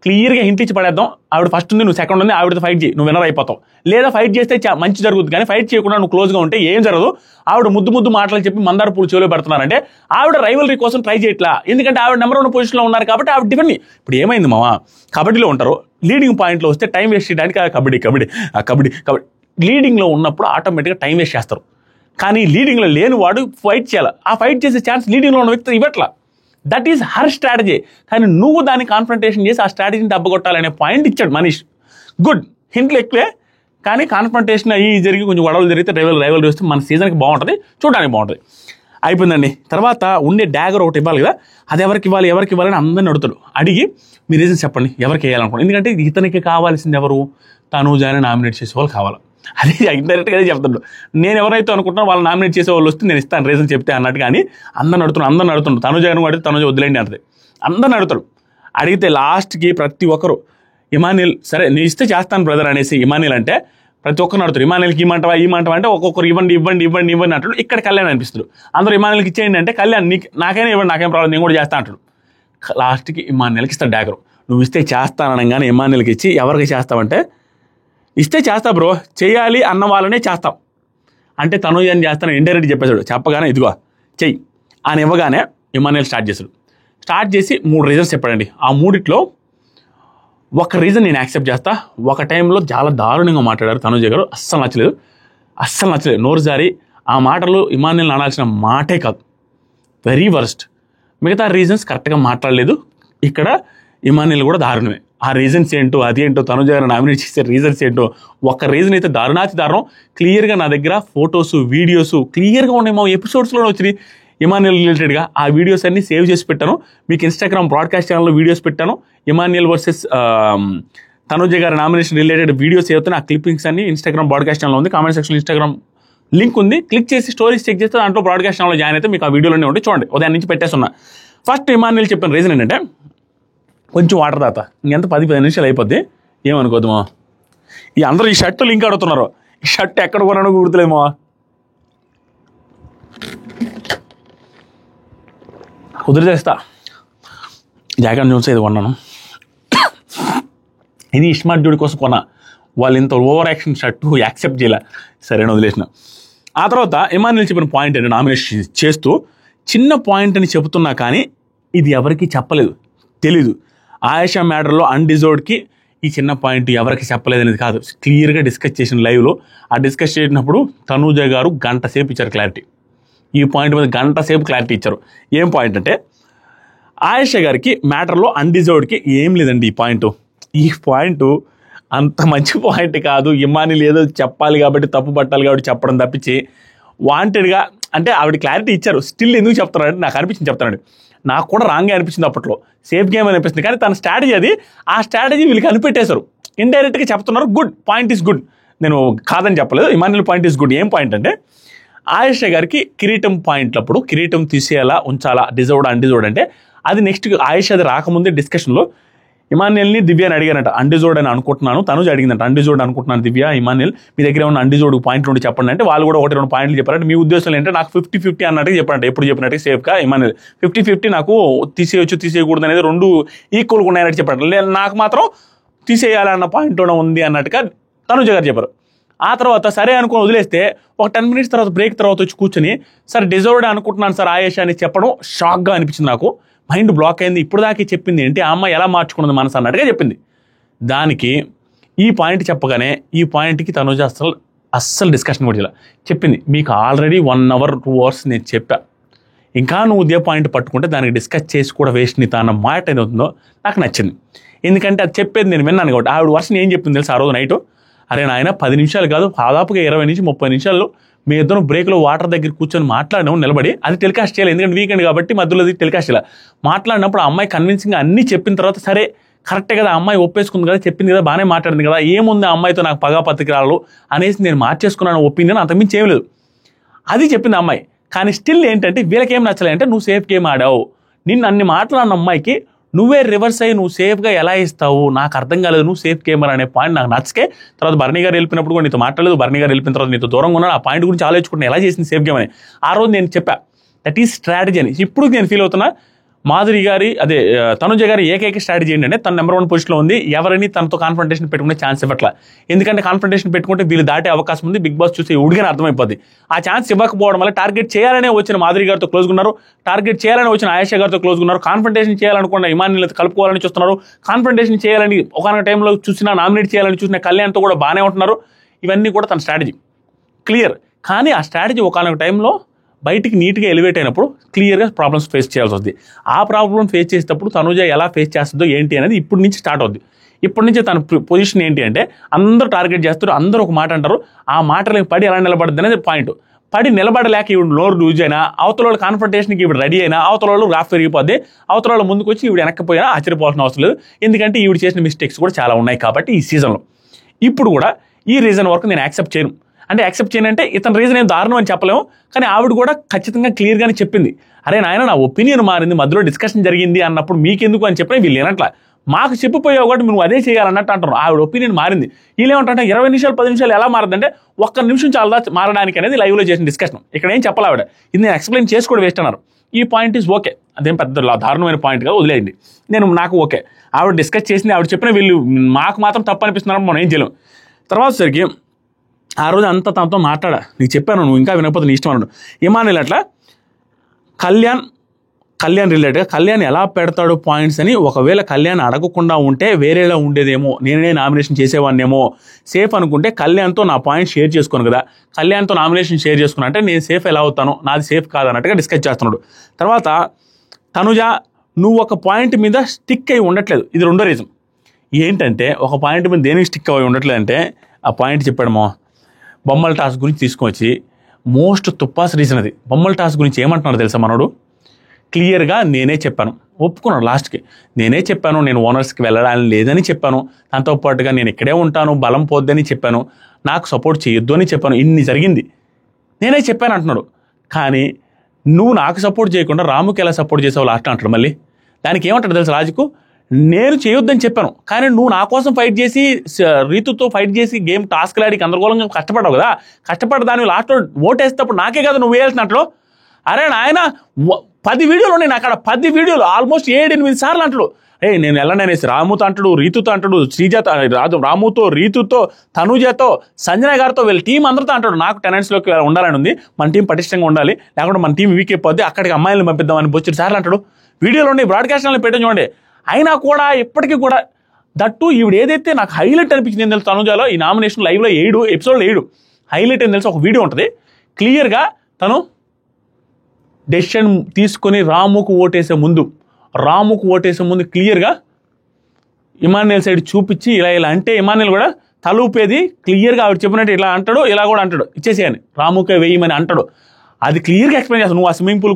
క్లియర్గా హింట్ ఇచ్చి పడేద్దాం, ఆవిడ ఫస్ట్ ఉంది, నువ్వు సెకండ్ ఉంది, ఆవిడతో ఫైట్ చేయి, నువ్వు విన్నర్ అయిపోతావు. లేదా ఫైట్ చేస్తే మంచి జరుగుతుంది, కానీ ఫైట్ చేయకుండా నువ్వు క్లోజ్గా ఉంటే ఏం జరగదు. ఆవిడ ముద్దు మాటలు చెప్పి మందార పూలు చెవిలో పెడుతున్నారంటే ఆవిడ రైవల్రీ కోసం ట్రై చేయట్లా, ఎందుకంటే ఆవిడ నెంబర్ 1 పొజిషన్లో ఉన్నారు కాబట్టి ఆవిడ డిఫెండ్. ఇప్పుడు ఏమైంది మావా, కబడ్డీలో ఉంటారు, లీడింగ్ పాయింట్లో వస్తే టైం వేస్ట్ చేయడానికి కబడ్డీ లీడింగ్లో ఉన్నప్పుడు ఆటోమేటిక్గా టైం వేస్ట్ చేస్తారు. కానీ లీడింగ్లో లేని వాడు ఫైట్ చేయాలి, ఆ ఫైట్ చేసే ఛాన్స్ లీడింగ్లో ఉన్న వ్యక్తి ఇవ్వట్లా. That is her strategy. కానీ నువ్వు దాన్ని కాన్ఫ్రంటేషన్ చేసి ఆ స్ట్రాటజీని దెబ్బకొట్టాలనే పాయింట్ ఇచ్చాడు మనీష్. గుడ్, హింట్లు ఎక్కువే, కానీ కాన్ఫ్రంటేషన్ అయ్యి జరిగి కొంచెం గొడవలు జరిగితే రైవల్ వస్తే మన సీజన్కి బాగుంటుంది, చూడడానికి బాగుంటుంది. అయిపోయిందండి. తర్వాత ఉండే డ్యాగర్ ఒకటి ఇవ్వాలి కదా, అది ఎవరికి ఇవ్వాలని అందరిని అడుగుతాడు. అడిగి మీ రీజన్స్ చెప్పండి ఎవరికి వేయాలనుకోండి, ఎందుకంటే ఇతనికి కావాల్సింది ఎవరు, తనూజాని నామినేట్ చేసే వాళ్ళు కావాలి. అదే ఇండైరెక్ట్గా అదే చెప్తాడు. నేను ఎవరైతే అనుకుంటున్నా వాళ్ళు నామినేట్ చేసే వాళ్ళు వస్తే నేను ఇస్తాను రీజన్ చెప్తే అన్నట్టు. కానీ అందరిని అడుగుతున్నాడు. తనుజ అడిగితే తనుజ వదిలేండి అంటది. అందరిని అడుగుతాడు. అడిగితే లాస్ట్కి ప్రతి ఒక్కరు ఇమాన్యుయల్ సరే నేను ఇస్తే చేస్తాను బ్రదర్ అనేసి ఇమాన్యుయల్ అంటే ప్రతి ఒక్కరిని అడుగుతారు. ఇమాన్యుయల్కి ఇమ్మంటావా అంటే ఒక్కొక్కరు ఇవ్వండి అంటాడు. ఇక్కడ కళ్యాణ్ అనిపిస్తాడు. అందరూ ఇమాన్యుయల్కి ఇచ్చేయండి అంటే కళ్యాణ్ నాకైనా ఇవ్వండి, నాకేం ప్రాబ్లం, నేను కూడా చేస్తా అంటాడు. లాస్ట్కి ఇమాన్యుయల్కి ఇస్తాడు డ్యాగరు. నువ్వు ఇస్తే చేస్తాననగానే ఇమాన్యుయల్కి ఇచ్చి ఎవరికి చేస్తావంటే ఇస్తే చేస్తా బ్రో, చేయాలి అన్న వాళ్ళనే చేస్తాం అంటే తను ఏం చేస్తాను ఇండైరెక్ట్ చెప్పేశాడు. చెప్పగానే ఇదిగో చెయ్యి అని ఇవ్వగానే ఇమాన్యుయల్ స్టార్ట్ చేసి 3 రీజన్స్ చెప్పాడండి. ఆ 3లో ఒక రీజన్ నేను యాక్సెప్ట్ చేస్తా. ఒక టైంలో చాలా దారుణంగా మాట్లాడారు తనుజ గారు, అస్సలు నచ్చలేదు. నోరు జారి ఆ మాటలు ఇమాన్యుయల్ అనాల్సిన మాటే కాదు, వెరీ వర్స్ట్. మిగతా రీజన్స్ కరెక్ట్గా మాట్లాడలేదు. ఇక్కడ ఇమాన్యుయల్ కూడా దారుణమే. ఆ రీజన్స్ ఏంటో అదేంటో తనుజ గారు నామినేట్ చేసే రీజన్స్ ఏంటో, ఒక రీజన్ అయితే దారుణం. క్లియర్గా నా దగ్గర ఫొటోస్ వీడియోస్ క్లియర్గా ఉన్నాయి, మా ఎపిసోడ్స్లోనే వచ్చినాయి ఇమాన్యుయల్ రిలేటెడ్గా. ఆ వీడియోస్ అన్ని సేవ్ చేసి పెట్టాను మీకు. ఇన్స్టాగ్రామ్ బ్రాడ్కాస్ట్ ఛానల్లో వీడియోస్ పెట్టాను. ఇమాన్యుయల్ వర్సెస్ తనుజ గారి నామినేషన్ రిలేటెడ్ వీడియోస్ ఏవైతే ఆ క్లిప్పింగ్స్ అన్ని ఇన్స్టాగ్రామ్ బ్రాడ్కాస్ట్ ఛానల్ ఉంది. కామెంట్ సెక్షన్లో ఇన్స్టాగ్రామ్ లింక్ ఉంది, క్లిక్ చేసి స్టోరీస్ చెక్ చేస్తే దాంట్లో బ్రాడ్కాస్ట్ ఛానల్లో జాయిన్ అయితే మీకు ఆ వీడియోలోనే ఉంటే చూడండి. ఉదయం నుంచి పెట్టేస్తున్నా. ఫస్ట్ ఇమాన్యుయల్ చెప్పిన రీజన్ ఏంటంటే కొంచెం వాటర్ తాత, ఇంకెంత 10-15 నిమిషాలు అయిపోద్ది, ఏమనుకోద్దుమా. ఈ అందరూ ఈ షర్ట్ లింక్ అడుగుతున్నారు. ఈ షర్ట్ ఎక్కడ కొనడానికి గుర్తులేమో, కుదిరిచేస్తా. జాకెట్ చూస్తే ఇది కొన్నాను. ఇది ఇస్మార్ట్ జోడి కోసం కొన్నా. వాళ్ళు ఇంత ఓవర్ యాక్షన్ షర్టు యాక్సెప్ట్ చేయాల, సరే అని వదిలేసిన. ఆ తర్వాత ఇమాన్యుల్ చెప్పిన పాయింట్ అంటే నామినేషన్ చేస్తూ చిన్న పాయింట్ అని చెబుతున్నా కానీ ఇది ఎవరికి చెప్పలేదు, తెలీదు. ఆయేషా మ్యాటర్లో అన్డిజర్వ్డ్కి ఈ చిన్న పాయింట్ ఎవరికి చెప్పలేదు అనేది కాదు, క్లియర్గా డిస్కస్ చేసిన లైవ్లో. ఆ డిస్కస్ చేసినప్పుడు తనూజ గారు గంట సేపు ఇచ్చారు క్లారిటీ, ఈ పాయింట్ మీద గంట సేపు క్లారిటీ ఇచ్చారు. ఏం పాయింట్ అంటే ఆయేషా గారికి మ్యాటర్లో అన్డిజర్వ్డ్కి ఏం లేదండి. ఈ పాయింట్ అంత మంచి పాయింట్ కాదు. ఇమాన్యుల్ ఏదో చెప్పాలి కాబట్టి తప్పు పట్టాలి కాబట్టి చెప్పడం తప్పించి వాంటెడ్గా అంటే ఆవిడ క్లారిటీ ఇచ్చారు, స్టిల్ ఎందుకు చెప్తున్నారంటే నాకు అనిపించింది చెప్తున్నాడు. నాకు కూడా రాంగే అనిపించింది అప్పట్లో, సేఫ్ గేమ్ అనిపిస్తుంది. కానీ తన స్ట్రాటజీ అది, ఆ స్ట్రాటజీ వీళ్ళకి కనిపెట్టేశారు, ఇండైరెక్ట్గా చెప్తున్నారు. గుడ్ పాయింట్ ఈస్ గుడ్, నేను కాదని చెప్పలేదు. Emmanuel point is good. ఏం పాయింట్ అంటే ఆయేషా గారికి కిరీటం పాయింట్లప్పుడు కిరీటం తీసేయాలా ఉంచాలా, డిజర్వ్డ్ అన్డిజర్వ్డ్ అంటే అది నెక్స్ట్ ఆయేషా అది రాకముందే డిస్కషన్లో ఇమాన్యుల్ని దివ్యాని అడిగానంట. అన్డిజర్వ్డ్ అని అనుకుంటున్నాను, తనుజ అడిగిందంట. అన్డిజర్వ్డ్ అనుకుంటున్నాను దివ్య, ఇమాన్యుల్ మీ దగ్గర ఉన్న అన్డిజర్వ్డ్ పాయింట్ నుండి చెప్పండి అంటే వాళ్ళు కూడా 1-2 పాయింట్లు చెప్పారంటే మీ ఉద్దేశం ఏంటంటే నాకు 50-50 అన్నట్టుగా చెప్పారంట. ఎప్పుడు చెప్పినట్టు సేఫ్గా ఇమాన్యుల్ 50-50 నాకు తీసేయచ్చు తీసేయకూడదు అనేది 2 ఈక్వల్గా ఉన్నాయన్నట్టు చెప్పారు. నాకు మాత్రం తీసేయాలన్న పాయింట్లోనే ఉంది అన్నట్టుగా తనుజ గారు చెప్పారు. ఆ తర్వాత సరే అనుకుని వదిలేస్తే ఒక 10 minutes తర్వాత బ్రేక్ తర్వాత వచ్చి కూర్చొని సార్ డిజర్వ్డ్ అనుకుంటున్నాను సార్ ఆయేషా అని చెప్పడం షాక్గా అనిపించింది నాకు. మైండ్ బ్లాక్ అయింది. ఇప్పుడు దాకా చెప్పింది ఏంటి, ఆ అమ్మాయి ఎలా మార్చుకున్నది మనసు అన్నట్టుగా చెప్పింది. దానికి ఈ పాయింట్ చెప్పగానే ఈ పాయింట్కి తనుజ అస్సలు డిస్కషన్ కూడా చేయాలి. చెప్పింది మీకు ఆల్రెడీ 1 hour 2 hours నేను చెప్పా, ఇంకా నువ్వు ఇదే పాయింట్ పట్టుకుంటే దానికి డిస్కస్ చేసి కూడా వేస్ట్ నీతో అన్న మాట ఏదవుతుందో నాకు నచ్చింది. ఎందుకంటే అది చెప్పేది నేను విన్నాను కాబట్టి. ఆవిడ వర్షన్ ఏం చెప్పింది తెలుసు ఆ రోజు నైట్, అరే నాయన 10 నిమిషాలు కాదు దాదాపుగా 20-30 నిమిషాల్లో మీ ఇద్దరు బ్రేక్లో వాటర్ దగ్గర కూర్చొని మాట్లాడినాం నిలబడి. అది టెలికాస్ట్ చేయాలి ఎందుకంటే వీకెండ్ కాబట్టి మధ్యలో అది టెలికాస్ట్ చేయాలి. మాట్లాడినప్పుడు ఆ అమ్మాయి కన్విన్సింగ్గా అన్నీ చెప్పిన తర్వాత సరే కరెక్టే కదా, అమ్మాయి ఒప్పేసుకుంది కదా, చెప్పింది కదా, బాగానే మాట్లాడింది కదా, ఏముంది ఆ అమ్మాయితో నాకు పగా పత్రికరాలు అనేసి నేను మార్చేసుకున్నాను ఒపీనియన్, అంతకుమించి ఏం లేదు. అది చెప్పింది అమ్మాయి. కానీ స్టిల్ ఏంటంటే వీళ్ళకేం నచ్చలే అంటే నువ్వు సేఫ్ గేమ్ ఆడావు, నిన్ను అన్ని మాట్లాడిన అమ్మాయికి నువ్వే రివర్స్ అయ్యి నువ్వు సేఫ్గా ఎలా ఇస్తావు, నాకు అర్థం కాలేదు, నువ్వు సేఫ్ గేమర్ అనే పాయింట్ నాకు నచ్చకే. తర్వాత బర్నీ గారు వెళ్ళినప్పుడు కూడా నీతో మాట్లాడలేదు, బర్నీ గారు వెళ్ళిన తర్వాత నీతో దూరంగా ఉన్నాను, ఆ పాయింట్ గురించి ఆలోచించుకుంటున్నా ఎలా చేసింది సేఫ్ గేమ్ అని. ఆ రోజు నేను చెప్పా దట్ ఈస్ స్ట్రాటజీ అని. ఇప్పుడు నేను ఫీల్ అవుతున్నా మాధురి గారి తనుజ గారి ఏకైక స్ట్రాటజీ ఏంటంటే తన నెంబర్ 1 పొజిషన్లో ఉంది, ఎవరిని తనతో కాన్ఫ్రంటేషన్ పెట్టుకునే ఛాన్స్ ఇవ్వట్లా. ఎందుకంటే కాన్ఫ్రంటేషన్ పెట్టుకుంటే వీళ్ళు దాటే అవకాశం ఉంది, బిగ్ బాస్ చూసి ఉడిగానే అర్థమైపోద్ది. ఆ ఛాన్స్ ఇవ్వకపోవడం వల్ల టార్గెట్ చేయాలనే వచ్చిన మాధురి గారితో క్లోజ్గా ఉన్నారు, టార్గెట్ చేయాలని వచ్చిన ఆయేషా గారితో క్లోజ్గా ఉన్నారు, కాన్ఫ్రంటేషన్ చేయాలనుకున్న ఇమాన్యుల్ కలుపుకోవాలని చూస్తున్నారు, కాన్ఫ్రంటేషన్ చేయాలని ఒకనొక టైంలో చూసినా నామినేట్ చేయాలని చూసిన కళ్యాణ్తో కూడా బాగానే ఉంటున్నారు. ఇవన్నీ కూడా తన స్ట్రాటజీ క్లియర్. కానీ ఆ స్ట్రాటజీ ఒకనొక టైంలో బయటికి నీట్గా ఎలివేట్ అయినప్పుడు క్లియర్గా ప్రాబ్లమ్స్ ఫేస్ చేయాల్సి వస్తుంది. ఆ ప్రాబ్లమ్ ఫేస్ చేసేటప్పుడు తనుజ ఎలా ఫేస్ చేస్తుందో ఏంటి అనేది ఇప్పటి నుంచి స్టార్ట్ అవుద్ది. ఇప్పటి నుంచి తన పొజిషన్ ఏంటి అంటే అందరూ టార్గెట్ చేస్తారు, అందరూ ఒక మాట అంటారు, ఆ మాటలకు పడి ఎలా నిలబడద్దు అనేది పాయింట్. పడి నిలబడలేక ఈవిడ నోరు లూజ్ అయినా, అవతల వాళ్ళు కాన్ఫ్రంటేషన్కి ఈవిడ రెడీ అయినా, అవతల వాళ్ళు గ్రాఫ్ పెరిగిపోద్ది, అవతల వాళ్ళు ముందుకు వచ్చి ఈవిడ వెనక్కిపోయినా ఆశ్చర్యపోవాల్సిన అవసరం లేదు. ఎందుకంటే ఈవిడ చేసిన మిస్టేక్స్ కూడా చాలా ఉన్నాయి కాబట్టి ఈ సీజన్లో. ఇప్పుడు కూడా ఈ రీజన్ వరకు నేను యాక్సెప్ట్ చేయను. అంటే యాక్సెప్ట్ చేయనంటే ఇతని రీజన్ ఏం దారుణం అని చెప్పలేము, కానీ ఆవిడ కూడా ఖచ్చితంగా క్లియర్గానే చెప్పింది, అరే నాయన నా ఒపీనియన్ మారింది, మధ్యలో డిస్కషన్ జరిగింది అన్నప్పుడు మీకెందుకు అని చెప్పిన వీళ్ళు వినట్లా, మాకు చెప్పిపోయావు కాబట్టి నువ్వు అదే చేయాలన్నట్టు అంటారు. ఆవిడ ఒపీనియన్ మారింది. వీళ్ళు ఏమంటారంటే 20 నిమిషాలు 10 నిమిషాలు ఎలా మారదంటే 1 నిమిషం చాలా మారడానికి అనేది లైవ్లో చేసిన డిస్కషన్. ఇక్కడ ఏం చెప్పాలి ఆవిడ, ఇది నేను ఎక్స్ప్లెయిన్ చేసి కూడా వేస్ట్ అన్నారు. ఈ పాయింట్ ఈజ్ ఓకే, అదేం పెద్ద దారుణమైన పాయింట్గా వదిలేయండి, నాకు ఓకే. ఆవిడ డిస్కస్ చేసింది, ఆవిడ చెప్పిన వీళ్ళు మాకు మాత్రం తప్పు అనిపిస్తున్నారు, మనం ఏం చేయలేం. తర్వాత సరికి ఆ రోజు అంతా తనతో మాట్లాడా, నీకు చెప్పాను నువ్వు ఇంకా వినకపోతే నీ ఇష్టం అన్నాడు. ఇమాన్యుల్ అట్లా కళ్యాణ్ రిలేటెడ్గా కళ్యాణ్ ఎలా పెడతాడు పాయింట్స్ అని, ఒకవేళ కళ్యాణ్ అడగకుండా ఉంటే వేరేలా ఉండేదేమో, నేనే నామినేషన్ చేసేవాడినేమో, సేఫ్ అనుకుంటే కళ్యాణ్తో నా పాయింట్ షేర్ చేసుకోను కదా, కళ్యాణ్తో నామినేషన్ షేర్ చేసుకున్నా అంటే నేను సేఫ్ ఎలా అవుతాను, నాది సేఫ్ కాదన్నట్టుగా డిస్కస్ చేస్తున్నాడు. తర్వాత తనుజ నువ్వు ఒక పాయింట్ మీద స్టిక్ అయి ఉండట్లేదు, ఇది రెండో రీజన్. ఏంటంటే ఒక పాయింట్ మీద దేనికి స్టిక్ అయి ఉండట్లేదు అంటే ఆ పాయింట్ చెప్పాడమో, బొమ్మల టాస్క్ గురించి తీసుకొచ్చి మోస్ట్ తుప్పాస్ రీజన్ అది. బొమ్మల టాస్క్ గురించి ఏమంటున్నాడు తెలుసా మనోడు, క్లియర్గా నేనే చెప్పాను, ఒప్పుకున్నాడు లాస్ట్కి, నేనే చెప్పాను నేను ఓనర్స్కి వెళ్ళడానికి లేదని చెప్పాను, దాంతోపాటుగా నేను ఇక్కడే ఉంటాను బలం పోద్దని చెప్పాను, నాకు సపోర్ట్ చేయొద్దు అని చెప్పాను, ఇన్ని జరిగింది నేనే చెప్పాను అంటున్నాడు. కానీ నువ్వు నాకు సపోర్ట్ చేయకుండా రాముకి ఎలా సపోర్ట్ చేసావు లాస్ట్ అంటాడు. మళ్ళీ దానికి ఏమంటాడు తెలుసా లాజిక్, నేను చేయొద్దని చెప్పాను కానీ నువ్వు నా కోసం ఫైట్ చేసి రీతుతో ఫైట్ చేసి గేమ్ టాస్క్లు ఆడికి అందరిగోళంగా కష్టపడ్డావు కదా, కష్టపడ్డ దాన్ని లాస్ట్లో ఓటేసేటప్పుడు నాకే కదా నువ్వు వేయాల్సినట్లు. అరే నాయన 10 వీడియోలు ఉన్నాయి నాకు అక్కడ, 10 వీడియోలు ఆల్మోస్ట్ 7-8 సార్లు అంటాడు. నేను వెళ్ళండి అనేసి రాముతో అంటాడు, రీతుతో అంటాడు, శ్రీజతో, రాముతో, రీతుతో, తనుజతో, సంజన గారితో, వీళ్ళ టీం అందరితో అంటాడు నాకు టెనెంట్స్లోకి ఉండాలని ఉంది, మన టీం పటిష్టంగా ఉండాలి, లేకుంటే మన టీం వీక్ అయిపోద్ది, అక్కడికి అమ్మాయిలను పంపిద్దామని బొచ్చుడు సార్లు అంటాడు. వీడియోలో ఉండి బ్రాడ్కాస్ట్లో పెట్టడం చూడండి. అయినా కూడా ఇప్పటికీ కూడా దట్టు ఈవిడ ఏదైతే నాకు హైలైట్ అనిపించింది ఏం తెలుసు తనుజాలో, ఈ నామినేషన్ లైవ్లో ఎపిసోడ్లో హైలైట్ ఏం తెలుసు, ఒక వీడియో ఉంటుంది క్లియర్గా తను డెసిషన్ తీసుకొని రాముకు ఓటేసే ముందు క్లియర్గా ఇమాన్యుయల్ సైడ్ చూపించి ఇలా అంటే ఇమాన్యుయల్ కూడా తల ఊపేది క్లియర్గా ఆవిడ చెప్పినట్టు ఇలా అంటాడు, ఇలా కూడా అంటాడు ఇచ్చేసేయని రాముకే వేయమని అంటాడు. అది క్లియర్గా ఎక్స్ప్లెయిన్ చేస్తాను. నువ్వు ఆ స్విమ్మింగ్ పూల్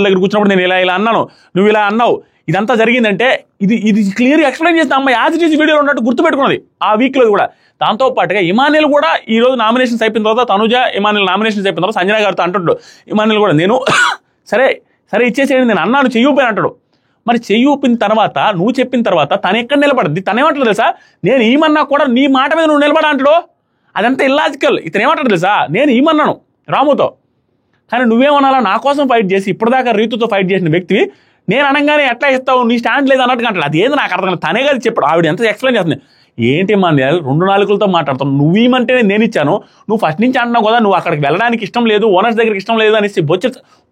దగ్గర కూర్చున్నప్పుడు నేను ఇలా అన్నాను, నువ్వు ఇలా అన్నావు, ఇదంతా జరిగిందంటే ఇది క్లియర్గా ఎక్స్ప్లెయిన్ చేసిన అమ్మాయి యాజ్ ఇట్ ఈజ్ వీడియోలో ఉన్నట్టు గుర్తుపెట్టుకున్నది ఆ వీక్లో కూడా. దాంతోపాటుగా ఇమాన్యుయల్ కూడా ఈ రోజు నామినేషన్స్ అయిపోయిన తర్వాత తనుజ ఇమాన్యుయల్ నామినేషన్స్ అయిపోయిన తర్వాత సంజన గారితో అంటాడు ఇమాన్యుయల్ కూడా, నేను సరే ఇచ్చేసేయండి నేను అన్నాను, చెయ్యూపాను అంటాడు. మరి చెయ్యూపిన తర్వాత నువ్వు చెప్పిన తర్వాత తను ఎక్కడ నిలబడద్ది? తను ఏమంటాడు తెలుసా, నేను ఈమన్నా కూడా నీ మాట మీద నువ్వు నిలబడ అంటాడు. అదంతా ఇల్లాజికల్. ఇతను ఏమంటాడు తెలుసా, నేను ఈమన్నాను రాముతో, కానీ నువ్వేమన్నా నా కోసం ఫైట్ చేసి ఇప్పటిదాకా రీతుతో ఫైట్ చేసిన వ్యక్తివి నేను అనగానే ఎట్లా ఇస్తావు, నీ స్టాండ్ లేదు అన్నట్టుగా అంటాడు. అది ఏంది నాకు అర్థం కాదు. తనే కదా చెప్పాడు. ఆవిడ ఎంత ఎక్స్ప్లెయిన్ చేస్తుంది, ఏంటి ఇమాన్యుయల్ 2 నాలుగులతో మాట్లాడతాను, నువ్వేమంటే నేను ఇచ్చాను, నువ్వు ఫస్ట్ నుంచి అంటున్నావు కదా నువ్వు అక్కడికి వెళ్ళడానికి ఇష్టం లేదు, ఓనర్స్ దగ్గరికి ఇష్టం లేదు అనేసి బొచ్చి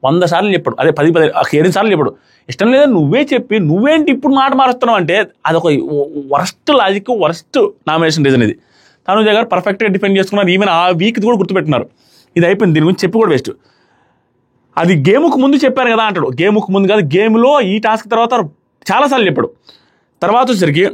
100 సార్లు చెప్పాడు. అదే 10 సార్లు చెప్పాడు ఇష్టం లేదు, నువ్వే చెప్పి నువ్వేంటి ఇప్పుడు మాట మారుస్తున్నావు అంటే అదొక worst logic, worst nomination reason ఇది. తనుజ గారు పర్ఫెక్ట్గా డిఫెండ్ చేసుకున్నారు. ఈవెన్ ఆ వీక్ కూడా గుర్తుపెట్టున్నారు. ఇది అయిపోయింది, దీని గురించి చెప్పి కూడా వేస్ట్. అది గేముకు ముందు చెప్పాను కదా అంటాడు. గేముకు ముందు కాదు, గేమ్లో ఈ టాస్క్ తర్వాత చాలాసార్లు చెప్పాడు. తర్వాత వచ్చేసరికి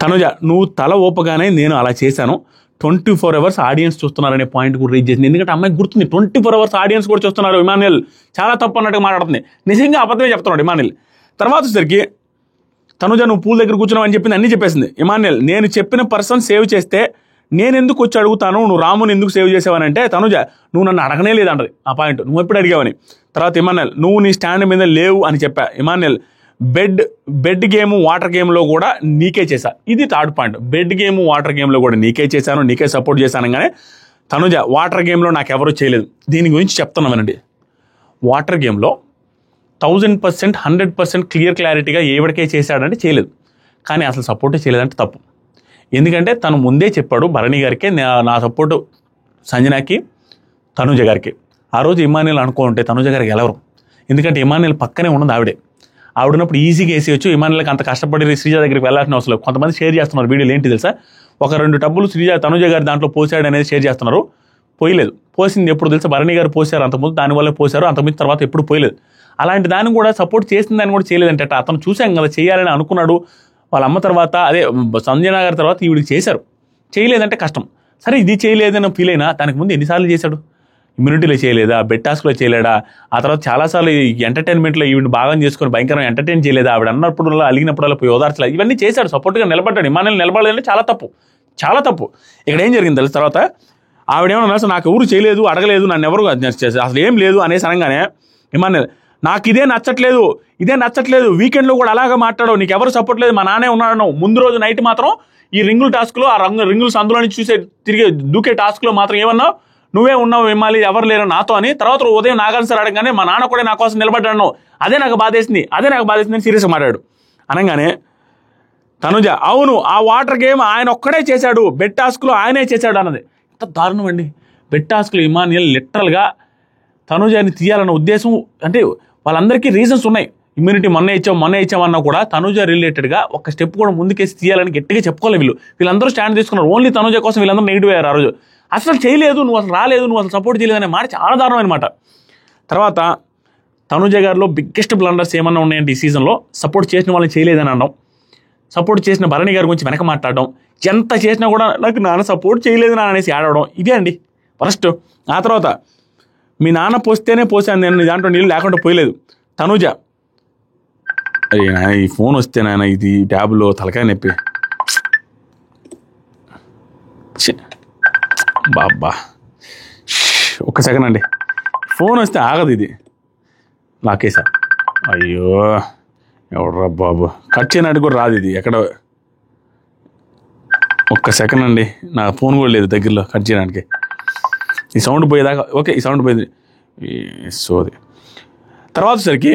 తనుజ నువ్వు తల ఊపగానే నేను అలా చేశాను, 24 hours ఆడియన్స్ చూస్తున్నారనే పాయింట్ కూడా రీచ్ చేసింది. ఎందుకంటే అమ్మాయికి గుర్తుంది 24 hours ఆడియన్స్ కూడా చూస్తున్నారు. ఇమాన్యుయల్ చాలా తప్పు అన్నట్టుగా మాట్లాడుతుంది. నిజంగా అబద్ధమే చెప్తున్నాడు ఇమాన్యుయల్. తర్వాత వచ్చేసరికి తనుజ నువ్వు పూల్ దగ్గర కూర్చున్నావు అని చెప్పింది, అన్నీ చెప్పేసింది. ఇమాన్యుయల్ నేను చెప్పిన పర్సన్ సేవ్ చేస్తే నేను ఎందుకు వచ్చి అడుగుతాను, నువ్వు రాముని ఎందుకు సేవ్ చేసావని అంటే తనుజ నువ్వు నన్ను అడగనే లేదంటది ఆ పాయింట్, నువ్వు ఎప్పుడు అడిగావని. తర్వాత ఇమాన్యుయల్ నువ్వు నీ స్టాండ్ మీద లేవు అని చెప్పా. ఇమాన్యుయల్ బెడ్ గేమ్ వాటర్ గేమ్లో కూడా నీకే చేశా. ఇది third point. Bed game water గేమ్లో కూడా నీకే చేశాను, నీకే సపోర్ట్ చేశాను. కానీ తనుజ వాటర్ గేమ్లో నాకు ఎవరూ చేయలేదు. దీని గురించి చెప్తున్నామనండి. వాటర్ గేమ్లో 1000%, 100% క్లారిటీగా ఎవరికే చేశాడంటే చేయలేదు, కానీ అసలు సపోర్టే చేయలేదంటే తప్పు. ఎందుకంటే తను ముందే చెప్పాడు భరణి గారికి నా సపోర్టు సంజనాకి, తనుజ గారికి. ఆ రోజు ఇమాన్యుయల్ అనుకుంటే తనుజ గారికి గెలవరు. ఎందుకంటే ఇమాన్యుయల్ పక్కనే ఉన్నది ఆవిడన్నప్పుడు ఈజీగా వేసేయచ్చు. ఇమాన్యుయల్కి అంత కష్టపడి శ్రీజ దగ్గరికి వెళ్ళాల్సిన అవసరం లేదు. కొంతమంది షేర్ చేస్తున్నారు వీడియోలు, ఏంటి తెలుసా, 1-2 టబ్బులు తనుజ గారి దాంట్లో పోసాడు అనేది షేర్ చేస్తున్నారు. పోయలేదు. పోసింది ఎప్పుడు తెలుసా, భరణి గారు పోసారు అంతకుముందు, దానివల్ల పోసారు, అంతకుమించి తర్వాత ఎప్పుడు పోయలేదు. అలాంటి దాన్ని కూడా సపోర్ట్ చేసిన దాన్ని కూడా చేయలేదంటే అతను చూసాం కదా చేయాలని అనుకున్నాడు. వాళ్ళ అమ్మ తర్వాత అదే సంజన గారి తర్వాత ఈవిడికి చేశారు, చేయలేదంటే కష్టం. సరే ఇది చేయలేదని ఫీల్ అయినా దానికి ముందు ఎన్నిసార్లు చేశాడు, ఇమ్యూనిటీలో చేయలేదా, బెడ్ టాస్క్లో చేయలేడా, ఆ తర్వాత చాలాసార్లు ఎంటర్టైన్మెంట్లో ఈవిని భాగం చేసుకొని భయంకరంగా ఎంటర్టైన్ చేయలేదా, ఆవిడ అన్నప్పుడు అలిగినప్పుడు పోయి ఓదార్చలేదు, ఇవన్నీ చేశాడు, సపోర్ట్గా నిలబడ్డాడు. ఇమాన్యుయల్ నిలబడలేదంటే చాలా తప్పు. ఇక్కడ ఏం జరిగింది తెలుసు, తర్వాత ఆవిడేమన్నా అసలు నాకు ఎవరు చేయలేదు, అడగలేదు, నన్ను ఎవరు అసలు ఏం లేదు అనేసి అనగానే ఇమాన్యుయల్ నాకు ఇదే నచ్చట్లేదు, వీకెండ్లో కూడా అలాగే మాట్లాడవు, నీకు ఎవరు సపోర్ట్ లేదు, మా నాన్నే ఉన్నాడు. ముందు రోజు నైట్ మాత్రం ఈ రింగుల టాస్క్లో ఆ రింగుల్స్ అందులో నుంచి చూసే తిరిగే దూకే టాస్క్లో మాత్రం ఏమన్నావు, నువ్వే ఉన్నావు ఇమ్మాలి, ఎవరు లేరు నాతో అని. తర్వాత ఉదయం నాగార్జున సార్ అడగగానే మా నాన్న కూడా నా కోసం నిలబడ్డాను, అదే నాకు బాధేసింది అని సీరియస్గా మాట్లాడాడు. అనగానే తనుజ అవును ఆ వాటర్ గేమ్ ఆయన ఒక్కడే చేశాడు, బెడ్ టాస్క్లో ఆయనే చేశాడు అన్నది. ఎంత దారుణం అండి. బెడ్ టాస్క్లో ఇమాన్యుయల్ లిటరల్గా తనుజని తీయాలన్న ఉద్దేశం, అంటే వాళ్ళందరికీ రీజన్స్ ఉన్నాయి. ఇమ్యూనిటీ మొన్న ఇచ్చామన్నా కూడా తనుజ రిలేటెడ్గా ఒక స్టెప్ కూడా ముందుకేసి తీయాలని గట్టిగా చెప్పుకోవాలి. వీళ్ళందరూ స్టాండ్ తీసుకున్నారు. ఓన్లీ తనుజ కోసం వీళ్ళందరూ నెగిటివ్ అయ్యారు ఆ రోజు. అసలు చేయలేదు, నువ్వు అసలు రాలేదు, నువ్వు అసలు సపోర్ట్ చేయలేదు అనే మాట చాలా దారుణం అనమాట. తర్వాత తనుజ గారిలో బిగ్గెస్ట్ బ్లండర్స్ ఏమన్నా ఉన్నాయంటే ఈ సీజన్లో, సపోర్ట్ చేసిన వాళ్ళని చేయలేదని అనడం, సపోర్ట్ చేసిన భరణి గారి గురించి వెనక మాట్లాడడం, ఎంత చేసినా కూడా నాకు నాన్న సపోర్ట్ చేయలేదు నాన్న అనేసి ఆడవడం, ఇదే అండి ఫస్ట్. ఆ తర్వాత మీ నాన్న పోస్తేనే పోసాను నేను, దాంట్లో నీళ్ళు లేకుండా పోయలేదు. తనుజ ఈ ఫోన్ వస్తే నాయన ఇది ట్యాబ్లో తలకాయ నొప్పి, బాబా ఒక్క సెకండ్ అండి, ఫోన్ వస్తే ఆగదు, ఇది లాకేసా, అయ్యో ఎవడ్రా బాబు, కట్ చేయనట్టు కూడా రాదు ఇది ఎక్కడ. ఒక్క సెకండ్ అండి, నా ఫోన్ కూడా లేదు దగ్గరలో కట్ చేయడానికి. ఈ సౌండ్ పోయేదాకా ఓకే, ఈ సౌండ్ పోయింది సోది. తర్వాత సరికి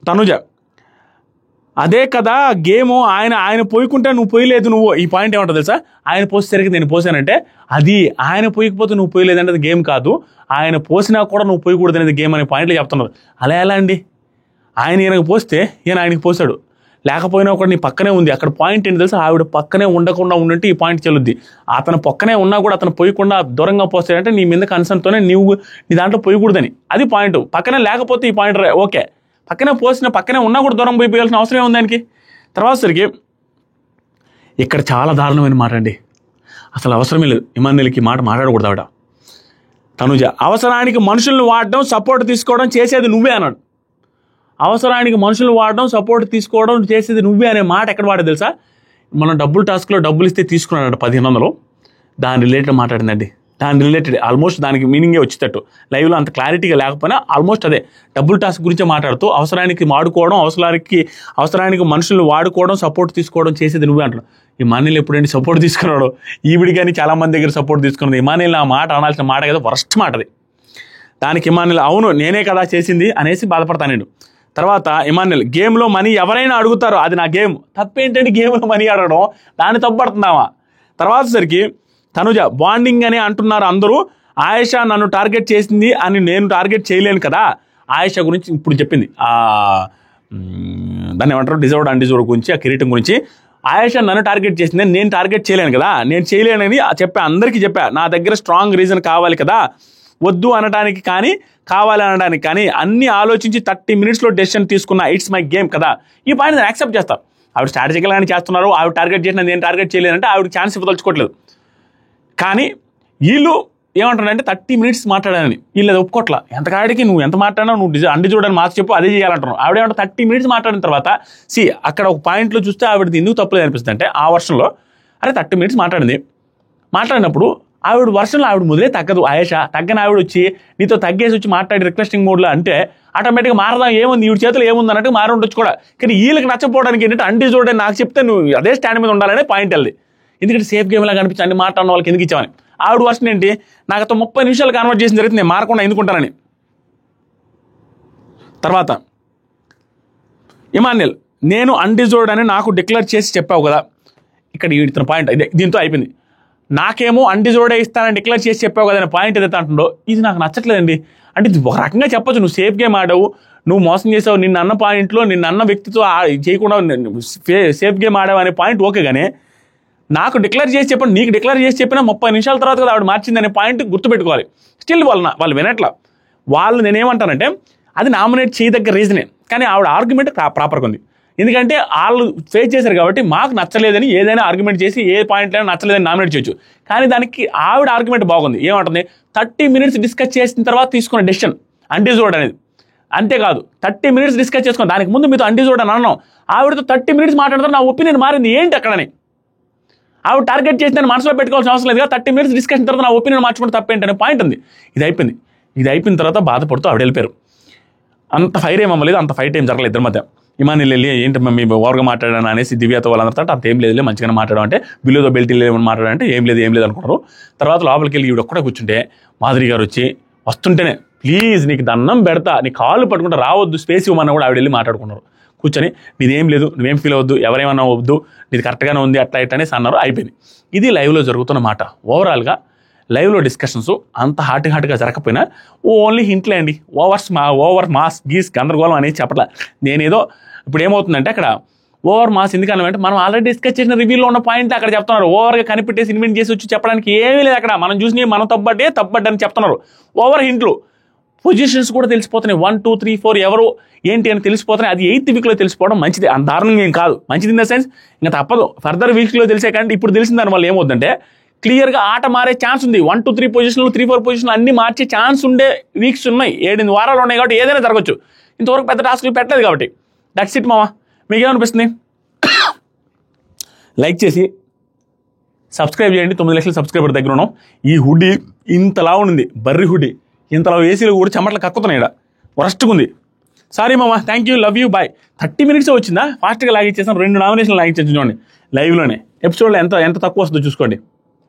తనుజ అదే కదా గేము, ఆయన పోయికుంటే నువ్వు పోయలేదు, నువ్వు ఈ పాయింట్ ఏమంటావు తెలుసా, ఆయన పోసేసరికి నేను పోసానంటే అది ఆయన పోయకపోతే నువ్వు పోయలేదంటే అది గేమ్ కాదు, ఆయన పోసినా కూడా నువ్వు పోయకూడదు అనేది గేమ్ అనే పాయింట్లు చెప్తున్నారు. అలా ఎలా అండి, ఈయనకు పోస్తే ఆయనకి పోసాడు, లేకపోయినా కూడా నీ పక్కనే ఉంది. అక్కడ పాయింట్ ఏంటి తెలుసా, ఆవిడ పక్కనే ఉండకుండా ఉన్నట్టు ఈ పాయింట్ చెల్లుద్ది. అతను పక్కనే ఉన్నా కూడా అతను పోయకుండా దూరంగా పోస్తాడంటే నీ మీద కన్సర్న్తోనే నీ దాంట్లో పోయకూడదని, అది పాయింట్. పక్కనే లేకపోతే ఈ పాయింట్ ఓకే, పక్కనే ఉన్నా కూడా దూరం పోయాల్సిన అవసరం ఏముంది దానికి. తర్వాత సరికి ఇక్కడ చాలా దారుణమైన మాట అండి, అసలు అవసరమే లేదు. ఇమాన్యుల్కి మాట మాట్లాడకూడదు ఆవిడ. తనుజ అవసరానికి మనుషులను వాడడం సపోర్ట్ తీసుకోవడం చేసేది నువ్వే అన్నాడు. అవసరానికి మనుషులు వాడడం సపోర్ట్ తీసుకోవడం చేసేది నువ్వే అనే మాట ఎక్కడ వాడేది తెలుసా, మనం టాస్క్లో డబ్బులు ఇస్తే తీసుకున్నాడు 1500, దాని రిలేటెడ్ మాట్లాడిందండి. దాని రిలేటెడ్ ఆల్మోస్ట్ దానికి మీనింగే వచ్చేటట్టు, లైవ్లో అంత క్లారిటీగా లేకపోయినా ఆల్మోస్ట్ అదే డబ్బుల్ టాస్క్ గురించే మాట్లాడుతూ అవసరానికి వాడుకోవడం, అవసరానికి మనుషులు వాడుకోవడం సపోర్ట్ తీసుకోవడం చేసేది నువ్వే అంటాడు. ఇమాన్యుల్ ఎప్పుడైనా సపోర్ట్ తీసుకున్నాడు, ఈవిడి కానీ చాలా మంది దగ్గర సపోర్ట్ తీసుకున్నది. ఇమాన్యుల్ ఆ మాట అనాల్సిన మాట కదా, వరస్ట్ మాట అది. దానికి ఇమాన్యుల్ అవును నేనే కదా చేసింది అనేసి బాధపడతాను నేను. తర్వాత ఇమాన్యుల్ గేమ్లో మనీ ఎవరైనా అడుగుతారో అది నా గేమ్, తప్పేంటంటే గేమ్లో మనీ అడగడం, దాన్ని తప్పుపడుతుందామా. తర్వాత సరికి తనుజ బాండింగ్ అని అంటున్నారు అందరూ, ఆయేషా నన్ను టార్గెట్ చేసింది అని నేను టార్గెట్ చేయలేను కదా. ఆయేషా గురించి ఇప్పుడు చెప్పింది, దాన్ని ఏమంటారు డిజర్వ్డ్ అన్డిజర్వ్డ్ గురించి, ఆ కిరీటం గురించి. ఆయేషా నన్ను టార్గెట్ చేసింది, నేను టార్గెట్ చేయలేను కదా, నేను చేయలేనని అందరికీ చెప్పా. నా దగ్గర స్ట్రాంగ్ రీజన్ కావాలి కదా, వద్దు అనడానికి కానీ కావాలి అనడానికి కానీ అన్ని ఆలోచించి 30 minutesలో డెసిషన్ తీసుకున్నా. ఇట్స్ మై గేమ్ కదా, ఈ పాయింట్ నేను యాక్సెప్ట్ చేస్తా. ఆవిడ స్ట్రాటజికల్గానే చేస్తున్నారు, ఆవిడ టార్గెట్ చేసిన నేను టార్గెట్ చేయలేనంటే ఆవిడకి ఛాన్స్ ఇవ్వదలుచుకోవట్లేదు. కానీ వీళ్ళు ఏమంటారంటే 30 minutes మాట్లాడాలని, వీళ్ళు అది ఒప్పుకోట్లా. ఎంతకాడికి నువ్వు ఎంత మాట్లాడినా నువ్వు అన్డిజర్వ్డ్ మార్క్స్ చెప్పు, అదే చేయాలంటున్నావు. ఆవిడేమంటే 30 minutes మాట్లాడిన తర్వాత అక్కడ ఒక పాయింట్లో చూస్తే ఆవిడది ఎందుకు తప్పలేదు అనిపిస్తుంది అంటే, ఆ వర్షంలో 30 minutes మాట్లాడినప్పుడు ఆవిడ వర్షంలో ఆవిడ మొదలే తగ్గదు. ఆయేషా తగ్గని ఆవిడ వచ్చి నీతో తగ్గేసి వచ్చి మాట్లాడి రిక్వెస్టింగ్ మోడ్లో అంటే ఆటోమేటిక్గా మారదాం, ఏముంది ఈవిడ చేతులు ఏముంది అన్నట్టు మారి ఉండొచ్చు కూడా. కానీ వీళ్ళకి నచ్చపోవడానికి ఏంటంటే అన్డిజర్వ్డ్ నాకు చెప్తే నువ్వు అదే స్టాండ్ మీద ఉండాలనే పాయింట్ వెళ్ళి, ఎందుకంటే సేఫ్ గేమ్ లాగా అనిపించి అన్ని మాట్లాడిన వాళ్ళకి ఎందుకు ఇచ్చామని. ఆవిడ వర్షన్ ఏంటి, నాకు 30 నిమిషాలు కన్వర్ట్ చేసిన జరిగితే నేను మారకుండా ఎందుకుంటానని. తర్వాత ఇమాన్యుల్ నేను అన్డిజర్వ్డ్ అని నాకు డిక్లేర్ చేసి చెప్పావు కదా, ఇక్కడ ఇతని పాయింట్ ఇదే, దీంతో అయిపోయింది. నాకేమో అన్డిజర్వ్డే ఇస్తానని డిక్లేర్ చేసి చెప్పావు కదా అనే పాయింట్ ఏదైతే అంటుండో ఇది నాకు నచ్చట్లేదండి. అంటే ఒక రకంగా చెప్పొచ్చు, నువ్వు సేఫ్ గేమ్ ఆడావు, నువ్వు మోసం చేసావు, నిన్న పాయింట్లో నిన్న వ్యక్తితో చేయకుండా సేఫ్ గేమ్ ఆడావు అనే పాయింట్ ఓకే. కానీ నాకు డిక్లేర్ చేసి చెప్పండి, నీకు డిక్లేర్ చేసి చెప్పినా 30 నిమిషాల తర్వాత కదా ఆవిడ మార్చింది అనే పాయింట్ గుర్తుపెట్టుకోవాలి. స్టిల్ వాళ్ళు వినట్లా. నేనేమంటానంటే అది నామినేట్ చేయదగ్గ రీజనే, కానీ ఆవిడ ఆర్గ్యుమెంట్ ప్రాపర్గా ఉంది. ఎందుకంటే వాళ్ళు ఫేస్ చేశారు కాబట్టి మాకు నచ్చలేదని ఏదైనా ఆర్గ్యుమెంట్ చేసి ఏ పాయింట్లైనా నచ్చలేదని నామినేట్ చేయొచ్చు. కానీ దానికి ఆవిడ ఆర్గ్యుమెంట్ బాగుంది. ఏమంటుంది, 30 minutes డిస్కస్ చేసిన తర్వాత తీసుకున్న డెసిషన్ అన్డిజర్వ్డ్ అనేది. అంతేకాదు 30 minutes డిస్కస్ చేసుకుని దానికి ముందు మీతో అన్డిజర్వ్డ్ అని అన్నాం, ఆవిడతో 30 minutes మాట్లాడతారు, నా ఒపీనియన్ మారింది ఏంటి అక్కడని. ఆవిడ టార్గెట్ చేసి మనసులో పెట్టుకోవాల్సిన అవసరం లేదు కదా, 30 minutes డిస్కషన్ తర్వాత నా ఒపీనియన్ మార్చుకుంటే తప్పేంటనే పాయింట్ ఉంది. ఇది అయిపోయిన తర్వాత బాధపడుతూ ఆవిడ వెళ్ళిపోయారు. అంత ఫైర్ ఏమవ్వలేదు, అంత ఫైట్ ఏం జరగలేదు ఇద్దరి మధ్య. ఇమాన్యుల్ వెళ్ళి ఏంటి మీ ఓవర్గా మాట్లాడాను అనేసి దివ్యతో వాళ్ళందరితో అంత ఏం లేదు, మంచిగానే మాట్లాడడం అంటే బిల్లుతో బెల్ట్ ఏమని మాట్లాడంటే ఏం లేదు అనుకున్నారు. తర్వాత లోపలికి వెళ్ళి ఈవిడ ఒక్కడే కూర్చుంటే మాధురి గారు వచ్చి వస్తుంటేనే ప్లీజ్ నీకు దండం పెడతా, నీ కాళ్ళు పట్టుకుంటే రావద్దు, స్పేస్ ఇవ్వమన్నా కూడా ఆవిడ వెళ్ళి మాట్లాడుకున్నారు. కూర్చొని నీదేం లేదు, నువ్వేం ఫీల్ అవ్వద్దు, ఎవరేమన్నా వద్దు, నీది కరెక్ట్గానే ఉంది అట్లా అనేసి అన్నారు. అయిపోయింది. ఇది లైవ్లో జరుగుతున్న మాట. ఓవరాల్గా లైవ్లో డిస్కషన్స్ అంత హాట్గా జరగకపోయినా ఓన్లీ హింట్లే అండి. ఓవర్ మాస్ గీస్ గందరగోళం అనేది చెప్పట్లా. నేనేదో ఇప్పుడు ఏమవుతుందంటే అక్కడ ఓవర్ మాస్ ఎందుకనంటే మనం ఆల్రెడీ డిస్కస్ చేసిన రివ్యూలో ఉన్న పాయింట్ అక్కడ చెప్తున్నారు. ఓవర్గా కనిపెట్టేసి ఇన్వెంట్ చేసి వచ్చి చెప్పడానికి ఏమీ లేదు అక్కడ. మనం చూసి మనం తప్పడ్డని చెప్తున్నారు. ఓవర్ హింట్లు, పొజిషన్స్ కూడా తెలిసిపోతున్నాయి. 1, 2, 3, 4 ఎవరు ఏంటి అని తెలిసిపోతున్నాయి. అది 8th వీక్లో తెలిసిపోవడం మంచిది, అంత దారుణంగా ఏం కాదు. మంచిది ఇన్ ద సెన్స్ ఇంకా తప్పదు, ఫర్దర్ వీక్స్లో తెలిసే కానీ ఇప్పుడు తెలిసిన దాని వల్ల ఏమవుతుందంటే క్లియర్గా ఆట మారే ఛాన్స్ ఉంది. 1, 2, 3 పొజిషన్లు 3, 4 పొజిషన్లు అన్ని మార్చే ఛాన్స్ ఉండే వీక్స్ ఉన్నాయి. 7 వారాలు ఉన్నాయి కాబట్టి ఏదైనా జరగచ్చు. ఇంతవరకు పెద్ద టాస్క్లు పెట్టలేదు కాబట్టి దట్స్ ఇట్ మామ. మీకేమనిపిస్తుంది? లైక్ చేసి సబ్స్క్రైబ్ చేయండి. 9 లక్షల సబ్స్క్రైబర్ దగ్గర ఉన్నాం. ఈ హుడీ ఇంతలా ఉంది, బర్రీ హుడీ ఇంతలా ఏసీలు కూడా చెమటలు కక్కుతున్నాయి, ఇక్కడ వరస్ట్గా ఉంది. సారీ మామ, thank you, love you, bye. 30 minutes వచ్చిందా, ఫాస్ట్గా లాగిచ్చేసాం. 2 నామినేషన్లు లాగిచ్చేసి చూడండి లైవ్లోనే. ఎపిసోడ్లో ఎంత తక్కువ వస్తుందో చూసుకోండి.